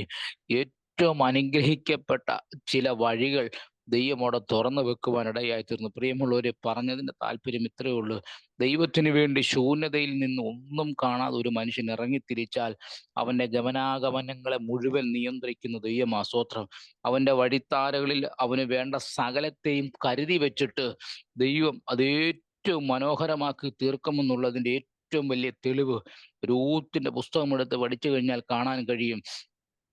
ഏറ്റവും അനുഗ്രഹിക്കപ്പെട്ട ചില വഴികൾ ദൈവം അവിടെ തുറന്നു വെക്കുവാനിടയായി തീർന്നു. പ്രിയമുള്ളവരെ, പറഞ്ഞതിന്റെ താല്പര്യം ഇത്രയേ ഉള്ളൂ. ദൈവത്തിന് വേണ്ടി ശൂന്യതയിൽ നിന്ന് ഒന്നും കാണാതെ ഒരു മനുഷ്യൻ ഇറങ്ങിത്തിരിച്ചാൽ അവന്റെ ഗമനാഗമനങ്ങളെ മുഴുവൻ നിയന്ത്രിക്കുന്ന ദൈവമാ. സ്തോത്രം. അവന്റെ വഴിത്താരകളിൽ അവന് വേണ്ട സകലത്തെയും കരുതി വെച്ചിട്ട് ദൈവം അത് ഏറ്റവും മനോഹരമാക്കി തീർക്കുമെന്നുള്ളതിന്റെ ഏറ്റവും വലിയ തെളിവ് രൂത്തിന്റെ പുസ്തകം എടുത്ത് പഠിച്ചു കഴിഞ്ഞാൽ കാണാൻ കഴിയും.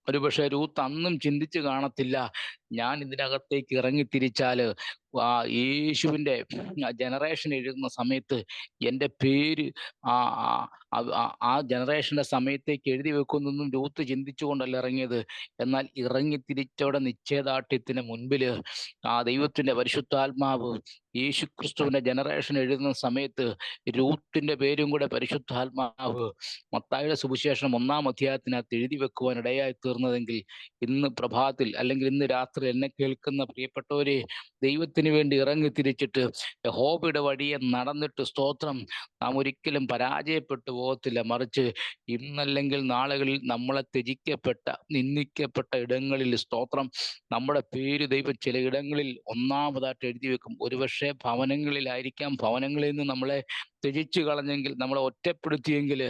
ഒരുപക്ഷെ രൂത്ത് അന്നും ചിന്തിച്ചു കാണത്തില്ല, ഞാൻ ഇതിനകത്തേക്ക് ഇറങ്ങിത്തിരിച്ചാല് യേശുവിൻ്റെ ജനറേഷൻ എഴുതുന്ന സമയത്ത് എൻ്റെ പേര് ആ ജനറേഷന്റെ സമയത്തേക്ക് എഴുതി വെക്കുന്നൊന്നും രൂത്ത് ചിന്തിച്ചുകൊണ്ടല്ല ഇറങ്ങിയത്. എന്നാൽ ഇറങ്ങിത്തിരിച്ചവിടെ നിശ്ചയദാർഢ്യത്തിന് മുൻപിൽ ദൈവത്തിന്റെ പരിശുദ്ധാത്മാവ് യേശുക്രിസ്തുവിന്റെ ജനറേഷൻ എഴുതുന്ന സമയത്ത് രൂത്തിന്റെ പേരും കൂടെ പരിശുദ്ധാത്മാവ് മത്തായിയുടെ സുവിശേഷം 1-ാം അധ്യായത്തിനകത്ത് എഴുതി വെക്കുവാൻ ഇടയായി തീർന്നതെങ്കിൽ ഇന്ന് പ്രഭാതത്തിൽ അല്ലെങ്കിൽ ഇന്ന് രാത്രി എന്നെ കേൾക്കുന്ന പ്രിയപ്പെട്ടവരെ, ദൈവത്തിന് വേണ്ടി ഇറങ്ങിത്തിരിച്ചിട്ട് യഹോവയുടെ വഴിയെ നടന്നിട്ട് സ്തോത്രം, നാം ഒരിക്കലും പരാജയപ്പെട്ടു പോകത്തില്ല. മറിച്ച് ഇന്നല്ലെങ്കിൽ നാളുകളിൽ നമ്മളെ ത്യജിക്കപ്പെട്ട നിന്ദിക്കപ്പെട്ട ഇടങ്ങളിൽ സ്തോത്രം നമ്മുടെ പേര് ദൈവം ചില ഇടങ്ങളിൽ ഒന്നാമതായിട്ട് എഴുതി വെക്കും. ഒരുപക്ഷെ ഭവനങ്ങളിലായിരിക്കാം. ഭവനങ്ങളിൽ നിന്ന് നമ്മളെ ത്യജിച്ചു കളഞ്ഞെങ്കിൽ, നമ്മളെ ഒറ്റപ്പെടുത്തിയെങ്കിൽ,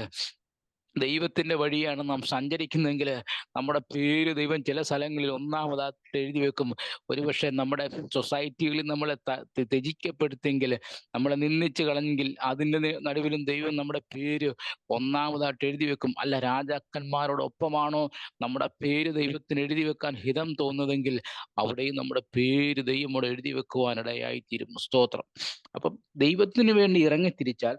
ദൈവത്തിന്റെ വഴിയാണ് നാം സഞ്ചരിക്കുന്നതെങ്കിൽ നമ്മുടെ പേര് ദൈവം ചില സ്ഥലങ്ങളിൽ ഒന്നാമതായിട്ട് എഴുതി വെക്കും. ഒരുപക്ഷെ നമ്മുടെ സൊസൈറ്റികളിൽ നമ്മളെ ത്യജിക്കപ്പെടുത്തെങ്കിൽ, നമ്മളെ നിന്ദിച്ച് കളഞ്ഞെങ്കിൽ അതിൻ്റെ നടുവിലും ദൈവം നമ്മുടെ പേര് ഒന്നാമതായിട്ട് എഴുതി വെക്കും. അല്ല, രാജാക്കന്മാരോടൊപ്പമാണോ നമ്മുടെ പേര് ദൈവത്തിന് എഴുതി വെക്കാൻ ഹിതം തോന്നുന്നതെങ്കിൽ അവിടെയും നമ്മുടെ പേര് ദൈവമോട് എഴുതി വെക്കുവാനിടയായിത്തീരും. സ്തോത്രം. അപ്പം ദൈവത്തിന് വേണ്ടി ഇറങ്ങിത്തിരിച്ചാൽ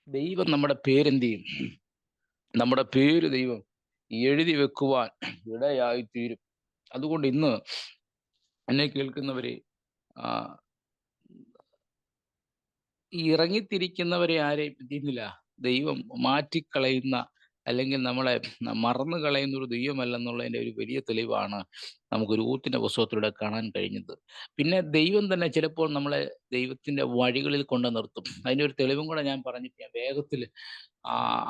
ദൈവം നമ്മുടെ പേരെന്ത് ചെയ്യും? നമ്മുടെ പേര് ദൈവം എഴുതി വെക്കുവാൻ ഇടയായിത്തീരും. അതുകൊണ്ട് ഇന്ന് എന്നെ കേൾക്കുന്നവരെ, ഇറങ്ങിത്തിരിക്കുന്നവരെ ആരെയും ചെയ്യുന്നില്ല ദൈവം മാറ്റിക്കളയുന്ന അല്ലെങ്കിൽ നമ്മളെ മറന്നു കളയുന്ന ഒരു ദൈവമല്ലെന്നുള്ളതിൻ്റെ ഒരു വലിയ തെളിവാണ് നമുക്ക് രൂത്തിന്റെ പുസ്തകത്തിലൂടെ കാണാൻ കഴിഞ്ഞത്. പിന്നെ ദൈവം തന്നെ ചിലപ്പോൾ നമ്മളെ ദൈവത്തിന്റെ വഴികളിൽ കൊണ്ട് നിർത്തും. അതിൻ്റെ ഒരു തെളിവും കൂടെ ഞാൻ പറഞ്ഞിട്ട് ഞാൻ വേഗത്തിൽ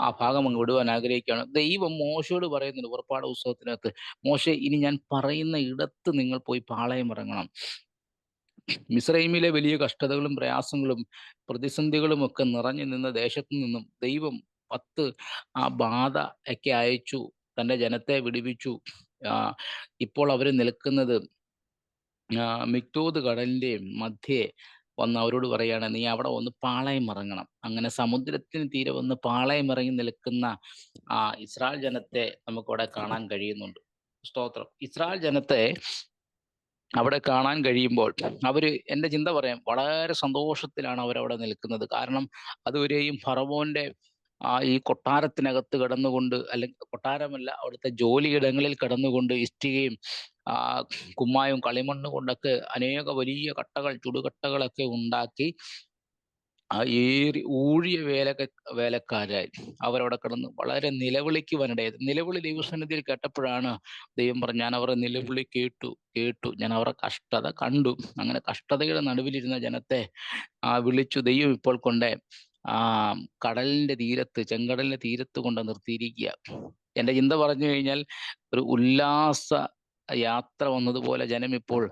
ആ ഭാഗം അങ്ങ് വിടുവാൻ ആഗ്രഹിക്കുകയാണ്. ദൈവം മോശയോട് പറയുന്നുണ്ട് പുറപ്പാട് പുസ്തകത്തിനകത്ത്, മോശെ, ഇനി ഞാൻ പറയുന്ന ഇടത്ത് നിങ്ങൾ പോയി പാളയം ഇറങ്ങണം. മിസ്രൈമിലെ വലിയ കഷ്ടതകളും പ്രയാസങ്ങളും പ്രതിസന്ധികളും ഒക്കെ നിറഞ്ഞു നിന്ന ദേശത്തു നിന്നും ദൈവം 10 ബാധ ഒക്കെ അയച്ചു തൻ്റെ ജനത്തെ വിടുവിച്ചു. ഇപ്പോൾ അവർ നിൽക്കുന്നത് മിഗ്ദോദ് കടലിന്റെ മധ്യേ വന്ന് അവരോട് പറയാണ്, നീ അവിടെ വന്ന് പാളയം ഇറങ്ങണം. അങ്ങനെ സമുദ്രത്തിന് തീരെ വന്ന് പാളയം ഇറങ്ങി നിൽക്കുന്ന ഇസ്രായേൽ ജനത്തെ നമുക്കവിടെ കാണാൻ കഴിയുന്നുണ്ട്. സ്തോത്രം. ഇസ്രായേൽ ജനത്തെ അവിടെ കാണാൻ കഴിയുമ്പോൾ എൻ്റെ ചിന്ത പറയാം, വളരെ സന്തോഷത്തിലാണ് അവരവിടെ നിൽക്കുന്നത്. കാരണം അതുവരെയും ഫറവോന്റെ ഈ കൊട്ടാരത്തിനകത്ത് കിടന്നുകൊണ്ട്, അല്ലെങ്കിൽ കൊട്ടാരമല്ല, അവിടുത്തെ ജോലിയിടങ്ങളിൽ കിടന്നുകൊണ്ട് ഇഷ്ടികയും ആ കുമ്മായവും കളിമണ്ണ് കൊണ്ടൊക്കെ അനേക വലിയ കട്ടകൾ, ചുടുകട്ടകളൊക്കെ ഉണ്ടാക്കി ഊഴിയ വേലക്കാരായി അവരവിടെ കിടന്ന് വളരെ നിലവിളിക്കുവാനിടയായത്. നിലവിളി ദൈവസന്നിധിയിൽ കേട്ടപ്പോഴാണ് ദൈവം പറഞ്ഞു, ഞാൻ അവരുടെ നിലവിളി കേട്ടു, ഞാൻ അവരുടെ കഷ്ടത കണ്ടു. അങ്ങനെ കഷ്ടതയുടെ നടുവിലിരുന്ന ജനത്തെ വിളിച്ചു. ദൈവം ഇപ്പോൾ കൊണ്ട് കടലിന്റെ തീരത്ത്, ചെങ്കടലിന്റെ തീരത്ത് കൊണ്ട് നിർത്തിയിരിക്കുക. എൻ്റെ ചിന്ത പറഞ്ഞു കഴിഞ്ഞാൽ, ഒരു ഉല്ലാസ യാത്ര വന്നതുപോലെ ജനം ഇപ്പോൾ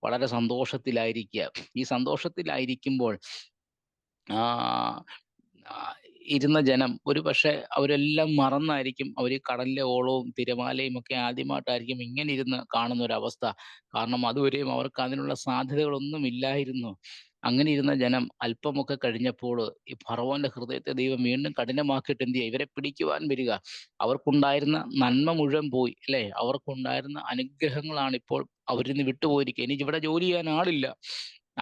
വളരെ സന്തോഷത്തിലായിരിക്കുക. ഈ സന്തോഷത്തിലായിരിക്കുമ്പോൾ ആ ഇരുന്ന ജനം ഒരു പക്ഷെ അവരെല്ലാം മറന്നായിരിക്കും അവർ കടലിലെ ഓളവും തിരമാലയും ഒക്കെ ആദ്യമായിട്ടായിരിക്കും ഇങ്ങനെ ഇരുന്ന് കാണുന്ന ഒരു അവസ്ഥ. കാരണം അതുവരെയും അവർക്ക് അതിനുള്ള സാധ്യതകളൊന്നും ഇല്ലായിരുന്നു. അങ്ങനെ ഇരുന്ന ജനം അല്പമൊക്കെ കഴിഞ്ഞപ്പോൾ ഈ ഫറവോന്റെ ഹൃദയത്തെ ദൈവം വീണ്ടും കഠിനമാക്കിയിട്ട് എന്ത് ചെയ്യുക, ഇവരെ പിടിക്കുവാൻ വരിക. അവർക്കുണ്ടായിരുന്ന നന്മ മുഴുവൻ പോയി, അല്ലെ? അവർക്കുണ്ടായിരുന്ന അനുഗ്രഹങ്ങളാണ് ഇപ്പോൾ അവരിന്ന് വിട്ടുപോയിരിക്കുക. ഇനി ഇവിടെ ജോലി ചെയ്യാൻ ആളില്ല.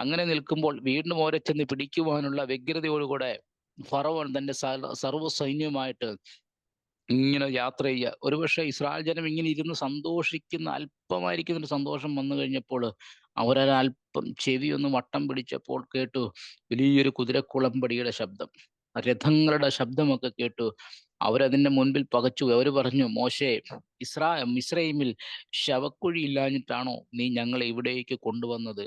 അങ്ങനെ നിൽക്കുമ്പോൾ വീണ്ടും ഓരെ ചെന്ന് പിടിക്കുവാനുള്ള വ്യഗ്രതയോടുകൂടെ ഫറവോൻ തന്റെ സർവ്വ സൈന്യവുമായിട്ട് ഇങ്ങനെ യാത്ര ചെയ്യുക. ഒരുപക്ഷെ ഇസ്രായേൽ ജനം ഇങ്ങനെ ഇരുന്ന് സന്തോഷിക്കുന്ന, അല്പമായിരിക്കുന്ന ഒരു സന്തോഷം വന്നു കഴിഞ്ഞപ്പോൾ അവരൊരല്പം ചെവി ഒന്ന് വട്ടം പിടിച്ചപ്പോൾ കേട്ടു വലിയൊരു കുതിരക്കുളമ്പടിയുടെ ശബ്ദം, രഥങ്ങളുടെ ശബ്ദമൊക്കെ കേട്ടു. അവരതിന്റെ മുൻപിൽ പകച്ചു. അവർ പറഞ്ഞു, മോശെ, മിസ്രയീമിൽ ശവക്കുഴി ഇല്ലാഞ്ഞിട്ടാണോ നീ ഞങ്ങളെ ഇവിടേക്ക് കൊണ്ടുവന്നത്?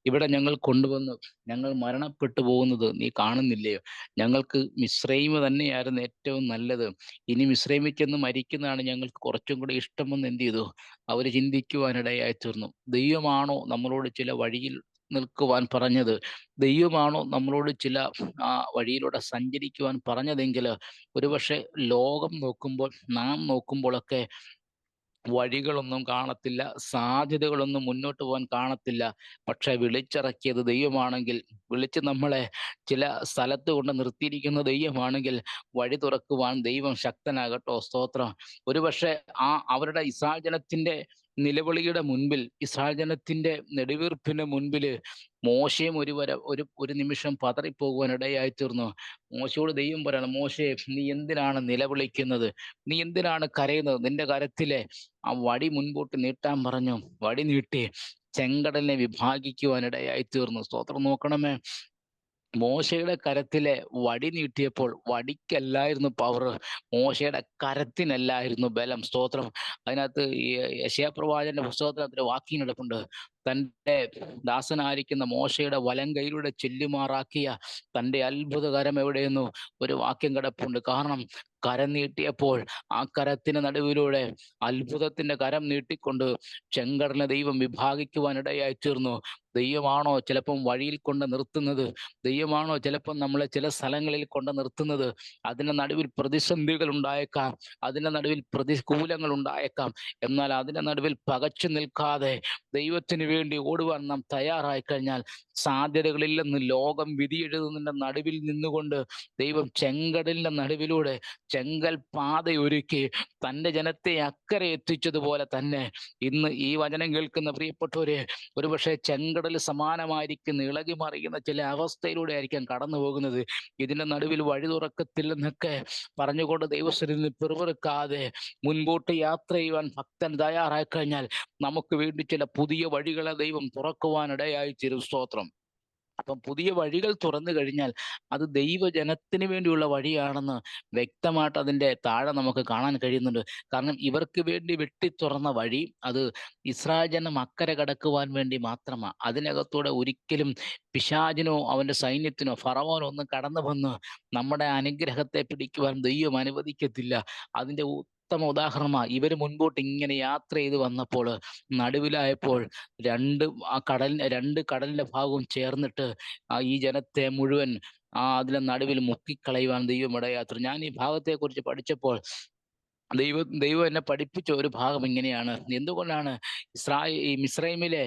ഇവിടെ ഞങ്ങൾ കൊണ്ടുവന്ന് ഞങ്ങൾ മരണപ്പെട്ടു പോകുന്നത് നീ കാണുന്നില്ലയോ? ഞങ്ങൾക്ക് മിസ്രയീം തന്നെയായിരുന്നു ഏറ്റവും നല്ലത്. ഇനി മിസ്രയീമിൽ ചെന്ന് മരിക്കുന്നതാണ് ഞങ്ങൾക്ക് കുറച്ചും കൂടി ഇഷ്ടമെന്ന് എന്ത് ചെയ്തു? അവർ ചിന്തിക്കുവാനിടയായി തീർന്നു. ദൈവമാണോ നമ്മളോട് ചില വഴിയിൽ നിൽക്കുവാൻ പറഞ്ഞത്? ദൈവമാണോ നമ്മളോട് ചില വഴിയിലൂടെ സഞ്ചരിക്കുവാൻ പറഞ്ഞതെങ്കിൽ ഒരുപക്ഷെ ലോകം നോക്കുമ്പോൾ, നാം നോക്കുമ്പോഴൊക്കെ വഴികളൊന്നും കാണത്തില്ല, സാധ്യതകളൊന്നും മുന്നോട്ട് പോകാൻ കാണത്തില്ല. പക്ഷെ വിളിച്ചിറക്കിയത് ദൈവമാണെങ്കിൽ, വിളിച്ച് നമ്മളെ ചില സ്ഥലത്ത് കൊണ്ട് നിർത്തിയിരിക്കുന്ന ദൈവമാണെങ്കിൽ വഴി തുറക്കുവാൻ ദൈവം ശക്തനാകട്ടോ. സ്തോത്രം. ഒരുപക്ഷെ അവരുടെ ഇസ്രായേൽ ജനത്തിന്റെ നിലവിളിയുടെ മുൻപിൽ, ഇസ്രായേൽ ജനത്തിന്റെ നെടുവീർപ്പിന് മുൻപിൽ മോശയും ഒരു നിമിഷം പതറിപ്പോകുവാൻ ഇടയായി തീർന്നു. മോശയോട് ദൈവം പറയണം, മോശെ, നീ എന്തിനാണ് നിലവിളിക്കുന്നത്? നീ എന്തിനാണ് കരയുന്നത്? നിന്റെ കരത്തിലെ വടി മുൻപോട്ട് നീട്ടാൻ പറഞ്ഞു. വടി നീട്ടി ചെങ്കടലിനെ വിഭാഗിക്കുവാനിടയായി തീർന്നു. സ്തോത്രം. നോക്കണമേ, മോശയുടെ കരത്തിലെ വടി നീട്ടിയപ്പോൾ വടിക്കല്ലായിരുന്നു പവർ, മോശയുടെ കരത്തിനല്ലായിരുന്നു ബലം. സ്തോത്രം. അതിനകത്ത് ഈ യെശയ്യാപ്രവാചകന്റെ പുസ്തകത്തിൽ അതിന്റെ വാക്യം കിടപ്പുണ്ട്. തൻ്റെ ദാസനായിരിക്കുന്ന മോശയുടെ വലം കൈയിലൂടെ ചെല്ലുമാറാക്കിയ തൻ്റെ അത്ഭുതകരം എവിടെയെന്നു ഒരു വാക്യം കിടപ്പുണ്ട്. കാരണം കരം നീട്ടിയപ്പോൾ ആ കരത്തിന് നടുവിലൂടെ അത്ഭുതത്തിന്റെ കരം നീട്ടിക്കൊണ്ട് ചെങ്കടലിനെ ദൈവം വിഭാഗിക്കുവാനിടയായി തീർന്നു. ദൈവമാണോ ചിലപ്പം വഴിയിൽ കൊണ്ട് നിർത്തുന്നത്? ദൈവമാണോ ചിലപ്പം നമ്മളെ ചില സ്ഥലങ്ങളിൽ കൊണ്ട് നിർത്തുന്നത്? അതിന്റെ നടുവിൽ പ്രതിസന്ധികൾ ഉണ്ടായേക്കാം, അതിന്റെ നടുവിൽ പ്രതികൂലങ്ങൾ ഉണ്ടായേക്കാം. എന്നാൽ അതിന്റെ നടുവിൽ പകച്ചു നിൽക്കാതെ ദൈവത്തിന് വേണ്ടി ഓടുവാൻ നാം തയ്യാറായി കഴിഞ്ഞാൽ സാധ്യതകളില്ലെന്ന് ലോകം വിധിയെഴുതുന്നതിന്റെ നടുവിൽ നിന്നുകൊണ്ട് ദൈവം ചെങ്കടലിന്റെ നടുവിലൂടെ ചെങ്കൽ പാതയൊരുക്കി തൻ്റെ ജനത്തെ അക്കരെ എത്തിച്ചതുപോലെ തന്നെ ഇന്ന് ഈ വചനം കേൾക്കുന്ന പ്രിയപ്പെട്ടവരെ, ഒരുപക്ഷെ ചെങ്കടൽ സമാനമായിരിക്കുന്ന ഇളകി മറിയുന്ന ചില അവസ്ഥയിലൂടെ ആയിരിക്കാം കടന്നു പോകുന്നത്. ഇതിന്റെ നടുവിൽ വഴി തുറക്കത്തില്ലെന്നൊക്കെ പറഞ്ഞുകൊണ്ട് ദൈവസ്ഥലിൽ പിറുപിറുക്കാതെ മുൻപോട്ട് യാത്ര ചെയ്യുവാൻ ഭക്തൻ തയ്യാറായി കഴിഞ്ഞാൽ നമുക്ക് വേണ്ടി ചില പുതിയ വഴികളെ ദൈവം തുറക്കുവാനിടയായി തീരും. സ്തോത്രം. അപ്പം പുതിയ വഴികൾ തുറന്നു കഴിഞ്ഞാൽ അത് ദൈവജനത്തിന് വേണ്ടിയുള്ള വഴിയാണെന്ന് വ്യക്തമായിട്ട് അതിൻ്റെ താഴെ നമുക്ക് കാണാൻ കഴിയുന്നുണ്ട്. കാരണം ഇവർക്ക് വേണ്ടി വെട്ടി തുറന്ന വഴി അത് ഇസ്രായേൽ ജനം അക്കരെ കടക്കുവാൻ വേണ്ടി മാത്രമാണ്. അതിനകത്തൂടെ ഒരിക്കലും പിശാചിനോ അവന്റെ സൈന്യത്തിനോ ഫറവോനോ ഒന്നും കടന്നു വന്ന് നമ്മുടെ അനുഗ്രഹത്തെ പിടിക്കുവാൻ ദൈവം അനുവദിക്കത്തില്ല. അതിൻ്റെ ഉത്തമ ഉദാഹരണമാണ് ഇവർ മുൻപോട്ട് ഇങ്ങനെ യാത്ര ചെയ്ത് വന്നപ്പോൾ നടുവിലായപ്പോൾ രണ്ട് കടലിന്റെ ഭാഗവും ചേർന്നിട്ട് ഈ ജനത്തെ മുഴുവൻ അതിലെ നടുവിൽ മുക്കിക്കളയുവാൻ ദൈവം ഇടയാത്ര. ഞാൻ ഈ ഭാഗത്തെക്കുറിച്ച് പഠിച്ചപ്പോൾ ദൈവം എന്നെ പഠിപ്പിച്ച ഒരു ഭാഗം ഇങ്ങനെയാണ്. എന്തുകൊണ്ടാണ് ഈ മിസ്രൈമിലെ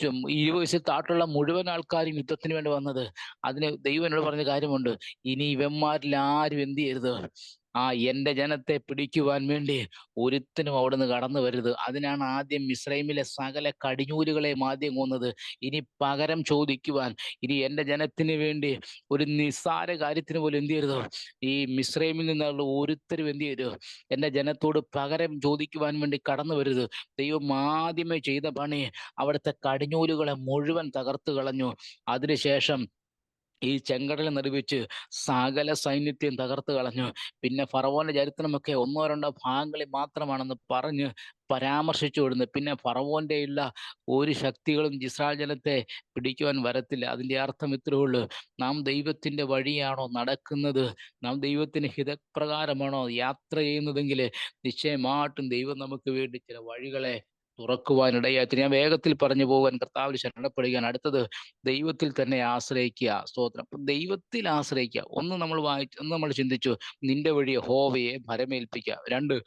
20 വയസ്സിൽ താട്ടുള്ള മുഴുവൻ ആൾക്കാരും യുദ്ധത്തിന് വേണ്ടി വന്നത്? അതിന് ദൈവം എന്നോട് പറഞ്ഞ കാര്യമുണ്ട്. ഇനി ഇവന്മാരിൽ ആരും എന്ത് ചെയ്യരുത്, എൻ്റെ ജനത്തെ പിടിക്കുവാൻ വേണ്ടി ഒരുത്തനും അവിടുന്ന് കടന്നു വരരുത്. അതിനാണ് ആദ്യം മിസ്രൈമിലെ സകല കടിഞ്ഞൂലുകളെയും ആദ്യം കൊന്നത്. ഇനി പകരം ചോദിക്കുവാൻ, ഇനി എൻ്റെ ജനത്തിന് വേണ്ടി ഒരു നിസ്സാര കാര്യത്തിന് പോലും എന്ത് ചെയ്യരുത്, ഈ മിസ്രൈമിൽ നിന്നുള്ള ഒരുത്തരും എന്ത് ചെയ്യരുത്, എൻ്റെ ജനത്തോട് പകരം ചോദിക്കുവാൻ വേണ്ടി കടന്നു വരരുത്. ദൈവം ആദ്യമേ ചെയ്ത പണി അവിടുത്തെ കടിഞ്ഞൂലുകളെ മുഴുവൻ തകർത്ത് കളഞ്ഞു. അതിനുശേഷം ഈ ചെങ്കടൽ നടുവിച്ച് സകല സൈന്യത്തെയും തകർത്ത് കളഞ്ഞു. പിന്നെ ഫറവോന്റെ ചരിത്രമൊക്കെ ഒന്നോ രണ്ടോ ഭാഗങ്ങളിൽ മാത്രമാണെന്ന് പറഞ്ഞ് പരാമർശിച്ചു വിടുന്നു. പിന്നെ ഫറവോന്റെ ഉള്ള ഒരു ശക്തികളും ഇസ്രായേൽ ജനത്തെ പിടിക്കുവാൻ വരത്തില്ല. അതിൻ്റെ അർത്ഥം ഇത്രേ ഉള്ളൂ: നാം ദൈവത്തിന്റെ വഴിയാണോ നടക്കുന്നത്, നാം ദൈവത്തിന്റെ ഹിതപ്രകാരമാണോ യാത്ര ചെയ്യുന്നതെങ്കിൽ നിശ്ചയമായിട്ടും ദൈവം നമുക്ക് വേണ്ടി ചില വഴികളെ തുറക്കുവാനിടയായി. ഞാൻ വേഗത്തിൽ പറഞ്ഞു പോകാൻ കർത്താവിൽ ശരണപ്പെടുകയാണ്. അടുത്തത് ദൈവത്തിൽ തന്നെ ആശ്രയിക്കുക. സ്തോത്രം. ദൈവത്തിൽ ആശ്രയിക്കുക. ഒന്ന് നമ്മൾ ചിന്തിച്ചു, നിന്റെ വഴി യഹോവയെ ഭരമേൽപ്പിക്കുക. രണ്ട്,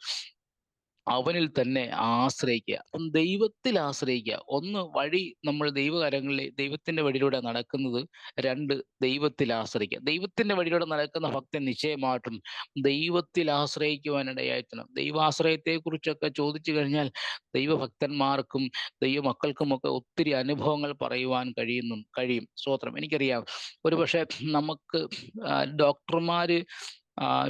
അവനിൽ തന്നെ ആശ്രയിക്കുക. അപ്പം ദൈവത്തിൽ ആശ്രയിക്കുക. ഒന്ന്, വഴി നമ്മൾ ദൈവകരങ്ങളിൽ ദൈവത്തിന്റെ വഴിയിലൂടെ നടക്കുന്നത്. രണ്ട്, ദൈവത്തിൽ ആശ്രയിക്കുക. ദൈവത്തിന്റെ വഴിയിലൂടെ നടക്കുന്ന ഭക്തൻ നിശ്ചയമായിട്ടും ദൈവത്തിൽ ആശ്രയിക്കുവാനിടയായിത്തണം. ദൈവാശ്രയത്തെ കുറിച്ചൊക്കെ ചോദിച്ചു കഴിഞ്ഞാൽ ദൈവഭക്തന്മാർക്കും ദൈവമക്കൾക്കുമൊക്കെ ഒത്തിരി അനുഭവങ്ങൾ പറയുവാൻ കഴിയും. സ്തോത്രം. എനിക്കറിയാം, ഒരുപക്ഷെ നമുക്ക് ഡോക്ടർമാര്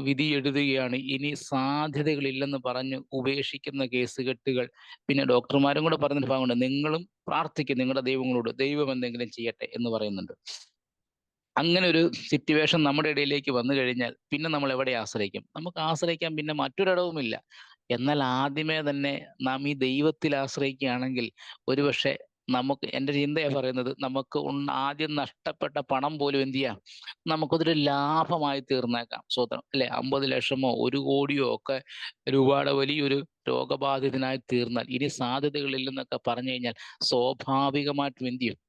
വിധി എഴുതുകയാണ്, ഇനി സാധ്യതകളില്ലെന്ന് പറഞ്ഞ് ഉപേക്ഷിക്കുന്ന കേസുകെട്ടുകൾ. പിന്നെ ഡോക്ടർമാരും കൂടെ പറഞ്ഞൊരു ഭാഗമുണ്ട്, നിങ്ങളും പ്രാർത്ഥിക്കും നിങ്ങളുടെ ദൈവങ്ങളോട്, ദൈവം എന്തെങ്കിലും ചെയ്യട്ടെ എന്ന് പറയുന്നുണ്ട്. അങ്ങനെ ഒരു സിറ്റുവേഷൻ നമ്മുടെ ഇടയിലേക്ക് വന്നു കഴിഞ്ഞാൽ പിന്നെ നമ്മൾ എവിടെ ആശ്രയിക്കും? നമുക്ക് ആശ്രയിക്കാൻ പിന്നെ മറ്റൊരിടവുമില്ല. എന്നാൽ ആദ്യമേ തന്നെ നാം ഈ ദൈവത്തിൽ ആശ്രയിക്കുകയാണെങ്കിൽ ഒരുപക്ഷെ എൻ്റെ ചിന്തയാ പറയുന്നത്, നമുക്ക് ആദ്യം നഷ്ടപ്പെട്ട പണം പോലും എന്ത് ചെയ്യാം, നമുക്കതൊരു ലാഭമായി തീർന്നേക്കാം. സ്വതന്ത്രം അല്ലെ? 50 ലക്ഷമോ 1 കോടിയോ ഒക്കെ രൂപയുടെ വലിയൊരു രോഗബാധിതനായി തീർന്നാൽ ഇനി സാധ്യതകളില്ലെന്നൊക്കെ പറഞ്ഞു കഴിഞ്ഞാൽ സ്വാഭാവികമായിട്ടും എന്ത് ചെയ്യും,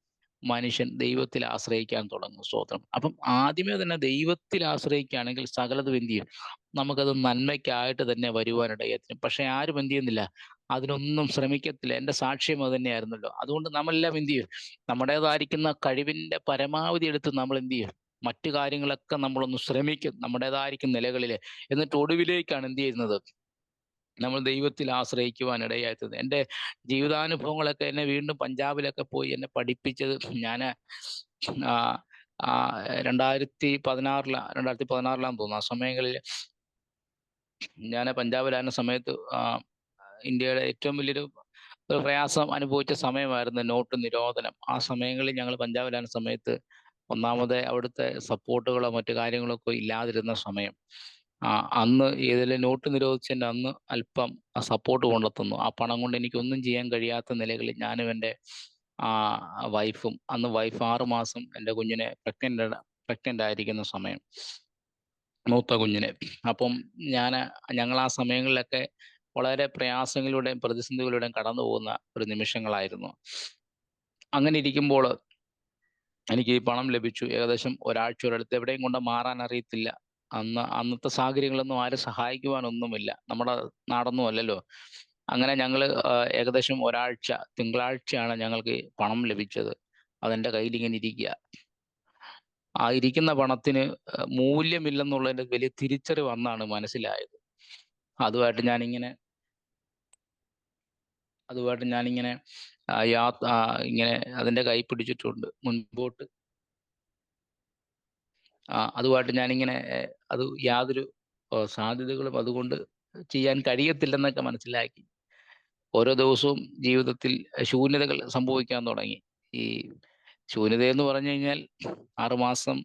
മനുഷ്യൻ ദൈവത്തിൽ ആശ്രയിക്കാൻ തുടങ്ങും. സ്തോത്രം. അപ്പം ആദ്യമേ തന്നെ ദൈവത്തിൽ ആശ്രയിക്കുകയാണെങ്കിൽ സകലതും എന്ത് ചെയ്യും, നമുക്കത് നന്മയ്ക്കായിട്ട് തന്നെ വരുവാനിടയെത്തും. പക്ഷെ ആരും എന്ത് ചെയ്യുന്നില്ല, അതിനൊന്നും ശ്രമിക്കത്തില്ല. എൻ്റെ സാക്ഷ്യം അത് തന്നെയായിരുന്നല്ലോ. അതുകൊണ്ട് നമ്മളെല്ലാം എന്ത് ചെയ്യും, നമ്മുടേതായിരിക്കുന്ന കഴിവിൻ്റെ പരമാവധി എടുത്ത് നമ്മൾ എന്ത് ചെയ്യും, മറ്റു കാര്യങ്ങളൊക്കെ നമ്മളൊന്ന് ശ്രമിക്കും നമ്മുടേതായിരിക്കും നിലകളിൽ. എന്നിട്ട് ഒടുവിലേക്കാണ് എന്ത് ചെയ്യുന്നത്, നമ്മൾ ദൈവത്തിൽ ആശ്രയിക്കുവാൻ ഇടയായത്. എൻ്റെ ജീവിതാനുഭവങ്ങളൊക്കെ എന്നെ വീണ്ടും പഞ്ചാബിലൊക്കെ പോയി എന്നെ പഠിപ്പിച്ചത്, ഞാൻ 2016 തോന്നുന്നു, ആ സമയങ്ങളിൽ ഞാൻ പഞ്ചാബിലായിരുന്ന സമയത്ത് ഇന്ത്യയുടെ ഏറ്റവും വലിയൊരു പ്രയാസം അനുഭവിച്ച സമയമായിരുന്നു നോട്ട് നിരോധനം. ആ സമയങ്ങളിൽ ഞങ്ങൾ പഞ്ചാബിലായിരുന്ന സമയത്ത് ഒന്നാമത് അവിടുത്തെ സപ്പോർട്ടുകളോ മറ്റു കാര്യങ്ങളോ ഒക്കെ ഇല്ലാതിരുന്ന സമയം. അന്ന് ഏതെങ്കിലും നോട്ട് നിരോധിച്ചതിൻ്റെ അന്ന് അല്പം സപ്പോർട്ട് കൊണ്ടെത്തുന്നു. ആ പണം കൊണ്ട് എനിക്കൊന്നും ചെയ്യാൻ കഴിയാത്ത നിലകളിൽ ഞാനും എൻ്റെ വൈഫും, അന്ന് വൈഫ് 6 മാസം എൻ്റെ കുഞ്ഞിനെ പ്രഗ്നൻ്റ് ആയിരിക്കുന്ന സമയം, മൂത്ത കുഞ്ഞിനെ. അപ്പം ഞങ്ങൾ ആ സമയങ്ങളിലൊക്കെ വളരെ പ്രയാസങ്ങളിലൂടെയും പ്രതിസന്ധികളിലൂടെയും കടന്നു പോകുന്ന ഒരു നിമിഷങ്ങളായിരുന്നു. അങ്ങനെ ഇരിക്കുമ്പോൾ എനിക്ക് ഈ പണം ലഭിച്ചു. ഏകദേശം ഒരാഴ്ച ഒരിടത്ത് എവിടെയും കൊണ്ട് മാറാൻ അറിയത്തില്ല. അന്നത്തെ സാഹചര്യങ്ങളൊന്നും ആരും സഹായിക്കുവാനൊന്നുമില്ല, നമ്മുടെ നാടൊന്നും അല്ലല്ലോ. അങ്ങനെ ഞങ്ങൾ ഏകദേശം ഒരാഴ്ച, തിങ്കളാഴ്ചയാണ് ഞങ്ങൾക്ക് പണം ലഭിച്ചത്. അതെൻ്റെ കയ്യിൽ ഇങ്ങനെ ഇരിക്കുക. ആ ഇരിക്കുന്ന പണത്തിന് മൂല്യമില്ലെന്നുള്ളതിൻ്റെ വലിയ തിരിച്ചറിവ് അന്നാണ് മനസ്സിലായത്. അതുമായിട്ട് ഞാനിങ്ങനെ ഇങ്ങനെ അതിൻ്റെ കൈ പിടിച്ചിട്ടുണ്ട് മുൻപോട്ട്. അതുമായിട്ട് ഞാനിങ്ങനെ അത് യാതൊരു സാധ്യതകളും അതുകൊണ്ട് ചെയ്യാൻ കഴിയത്തില്ലെന്നൊക്കെ മനസ്സിലാക്കി. ഓരോ ദിവസവും ജീവിതത്തിൽ ശൂന്യതകൾ സംഭവിക്കാൻ തുടങ്ങി. ഈ ശൂന്യതയെന്ന് പറഞ്ഞു കഴിഞ്ഞാൽ 6 മാസം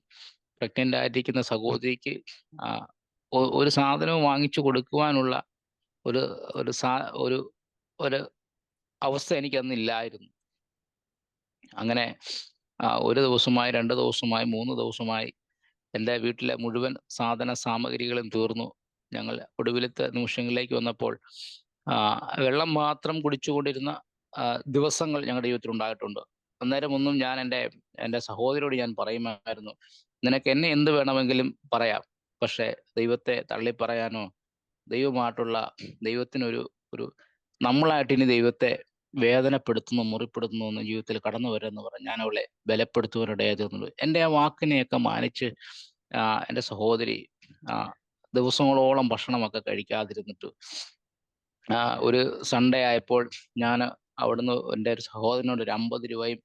പ്രഗ്നൻ്റ് ആയിരിക്കുന്ന സഹോദരിക്ക് ഒരു സാധനവും വാങ്ങിച്ചു കൊടുക്കുവാനുള്ള ഒരു ഒരു ഒരു ഒരു അവസ്ഥ എനിക്കന്നില്ലായിരുന്നു. അങ്ങനെ 1 ദിവസമായി, 2 ദിവസമായി, 3 ദിവസമായി എൻ്റെ വീട്ടിലെ മുഴുവൻ സാധന സാമഗ്രികളും തീർന്നു. ഞങ്ങൾ ഒടുവിലത്തെ നിമിഷങ്ങളിലേക്ക് വന്നപ്പോൾ വെള്ളം മാത്രം കുടിച്ചുകൊണ്ടിരുന്ന ദിവസങ്ങൾ ഞങ്ങളുടെ ജീവിതത്തിൽ ഉണ്ടായിട്ടുണ്ട്. അന്നേരം ഒന്നും ഞാൻ എൻ്റെ സഹോദരിയോട് ഞാൻ പറയുമായിരുന്നു, നിനക്ക് എന്നെ എന്ത് വേണമെങ്കിലും പറയാം, പക്ഷെ ദൈവത്തെ തള്ളിപ്പറയാനോ ദൈവമായിട്ടുള്ള ദൈവത്തിനൊരു നമ്മളായിട്ട് ഇനി ദൈവത്തെ വേദനപ്പെടുത്തുന്നു, മുറിപ്പെടുത്തുന്നു എന്ന് ജീവിതത്തിൽ കടന്നു വരെന്ന് പറഞ്ഞ് ഞാൻ അവളെ ബലപ്പെടുത്തുവാനിടയായി തീർന്നുള്ളൂ. എൻ്റെ ആ വാക്കിനെയൊക്കെ മാനിച്ച് എൻ്റെ സഹോദരി ദിവസങ്ങളോളം ഭക്ഷണമൊക്കെ കഴിക്കാതിരുന്നിട്ട് ഒരു സൺഡേ ആയപ്പോൾ ഞാൻ അവിടുന്ന് എൻ്റെ ഒരു സഹോദരനോട് ഒരു 50 രൂപയും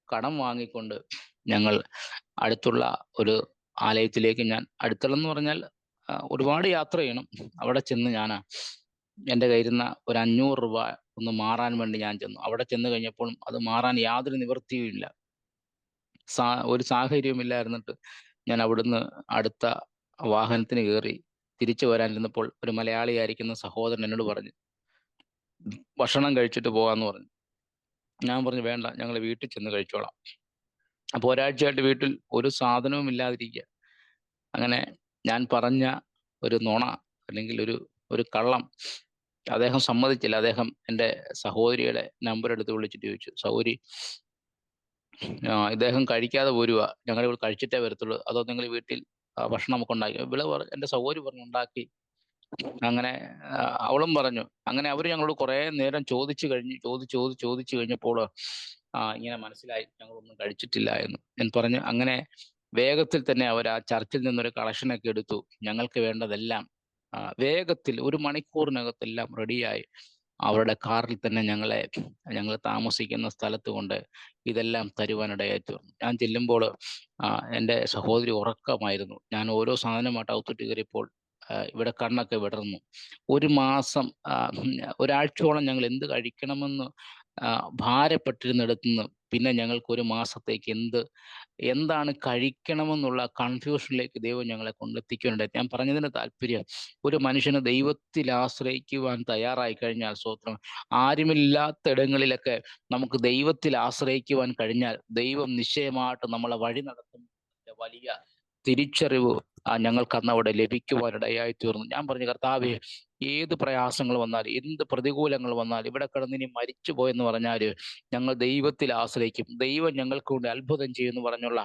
കടം വാങ്ങിക്കൊണ്ട് ഞങ്ങൾ അടുത്തുള്ള ഒരു ആലയത്തിലേക്ക്, ഞാൻ അടുത്തുള്ളെന്ന് പറഞ്ഞാൽ ഒരുപാട് യാത്ര ചെയ്യണം. അവിടെ ചെന്ന് ഞാൻ എൻ്റെ കയ്യിരുന്ന ഒരു 500 രൂപ ഒന്ന് മാറാൻ വേണ്ടി ഞാൻ ചെന്നു. അവിടെ ചെന്ന് കഴിഞ്ഞപ്പോൾ അത് മാറാൻ യാതൊരു നിവൃത്തിയും ഇല്ല. ഒരു സാഹചര്യവുമില്ലായിരുന്നിട്ട് ഞാൻ അവിടുന്ന് അടുത്ത വാഹനത്തിന് കയറി തിരിച്ചു വരാനിരുന്നപ്പോൾ ഒരു മലയാളിയായിരിക്കുന്ന സഹോദരൻ എന്നോട് പറഞ്ഞു, ഭക്ഷണം കഴിച്ചിട്ട് പോകാമെന്ന് പറഞ്ഞു. ഞാൻ പറഞ്ഞു വേണ്ട, ഞങ്ങൾ വീട്ടിൽ ചെന്ന് കഴിച്ചോളാം. അപ്പോൾ ഒരാഴ്ചയായിട്ട് വീട്ടിൽ ഒരു സാധനവും ഇല്ലാതിരിക്കുക. അങ്ങനെ ഞാൻ പറഞ്ഞ ഒരു നുണ, അല്ലെങ്കിൽ ഒരു ഒരു കള്ളം അദ്ദേഹം സമ്മതിച്ചില്ല. അദ്ദേഹം എൻ്റെ സഹോദരിയുടെ നമ്പർ എടുത്ത് വിളിച്ചിട്ട് ചോദിച്ചു, സഹോദരി, ഇദ്ദേഹം കഴിക്കാതെ പോരുക, ഞങ്ങൾ ഇവിടെ കഴിച്ചിട്ടേ വരത്തുള്ളൂ, അതോ നിങ്ങൾ വീട്ടിൽ ഭക്ഷണം നമുക്ക് ഉണ്ടാക്കി? എൻ്റെ സഹോദരി പറഞ്ഞു ഉണ്ടാക്കി. അങ്ങനെ അവളും പറഞ്ഞു. അങ്ങനെ അവർ ഞങ്ങളോട് കുറേ നേരം ചോദിച്ചു കഴിഞ്ഞപ്പോൾ ഇങ്ങനെ മനസ്സിലായി ഞങ്ങളൊന്നും കഴിച്ചിട്ടില്ല എന്ന്. ഞാൻ പറഞ്ഞു അങ്ങനെ വേഗത്തിൽ തന്നെ അവർ ആ ചർച്ചിൽ നിന്നൊരു കളക്ഷനൊക്കെ എടുത്തു. ഞങ്ങൾക്ക് വേണ്ടതെല്ലാം വേഗത്തിൽ 1 മണിക്കൂറിനകത്തെല്ലാം റെഡിയായി അവരുടെ കാറിൽ തന്നെ ഞങ്ങൾ താമസിക്കുന്ന സ്ഥലത്ത് കൊണ്ട് ഇതെല്ലാം തരുവാനിടയായി തീർന്നു. ഞാൻ ചെല്ലുമ്പോൾ എൻ്റെ സഹോദരി ഉറക്കമായിരുന്നു. ഞാൻ ഓരോ സാധനമായിട്ട് ഔത്തിട്ട് കയറിയപ്പോൾ ഇവിടെ കണ്ണൊക്കെ വിടർന്നു. 1 മാസം ഒരാഴ്ചയോളം ഞങ്ങൾ എന്ത് കഴിക്കണമെന്ന് ഭാരപ്പെട്ടിരുന്നിടത്തുനിന്ന് പിന്നെ ഞങ്ങൾക്ക് 1 മാസത്തേക്ക് എന്താണ് കഴിക്കണമെന്നുള്ള കൺഫ്യൂഷനിലേക്ക് ദൈവം ഞങ്ങളെ കൊണ്ടെത്തിക്കുന്നുണ്ട്. ഞാൻ പറഞ്ഞതിന് താല്പര്യം, ഒരു മനുഷ്യന് ദൈവത്തിൽ ആശ്രയിക്കുവാൻ തയ്യാറായി കഴിഞ്ഞാൽ, സ്തോത്രം, ആരുമില്ലാത്തിടങ്ങളിലൊക്കെ നമുക്ക് ദൈവത്തിൽ ആശ്രയിക്കുവാൻ കഴിഞ്ഞാൽ ദൈവം നിശ്ചയമായിട്ട് നമ്മളെ വഴി നടത്തും. വലിയ തിരിച്ചറിവ് ഞങ്ങൾക്ക് അന്ന് അവിടെ ലഭിക്കുവാനിടയായി തീർന്നു. ഞാൻ പറഞ്ഞു, കർത്താവേ, ഏത് പ്രയാസങ്ങൾ വന്നാൽ, എന്ത് പ്രതികൂലങ്ങൾ വന്നാൽ, ഇവിടെ കിടന്ന് ഇനി മരിച്ചു പോയെന്ന് പറഞ്ഞാൽ ഞങ്ങൾ ദൈവത്തിൽ ആശ്രയിക്കും, ദൈവം ഞങ്ങൾക്ക് വേണ്ടി അത്ഭുതം ചെയ്യുമെന്ന് പറഞ്ഞുള്ള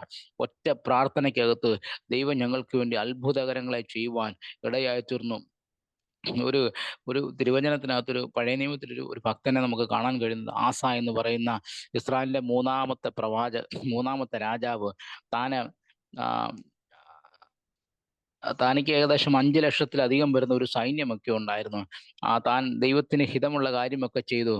ഒറ്റ പ്രാർത്ഥനയ്ക്കകത്ത് ദൈവം ഞങ്ങൾക്ക് വേണ്ടി അത്ഭുതകരങ്ങളെ ചെയ്യുവാൻ ഇടയായി തീർന്നു. ഒരു ഒരു തിരുവചനത്തിനകത്തൊരു പഴയ നിയമത്തിലൊരു ഒരു ഭക്തനെ നമുക്ക് കാണാൻ കഴിയുന്നത്, ആസ എന്ന് പറയുന്ന ഇസ്രായേലിന്റെ 3-ാമത്തെ രാജാവ്. താന് തനിക്ക് ഏകദേശം 5 ലക്ഷത്തിലധികം വരുന്ന ഒരു സൈന്യമൊക്കെ ഉണ്ടായിരുന്നു. താൻ ദൈവത്തിന് ഹിതമുള്ള കാര്യമൊക്കെ ചെയ്തു.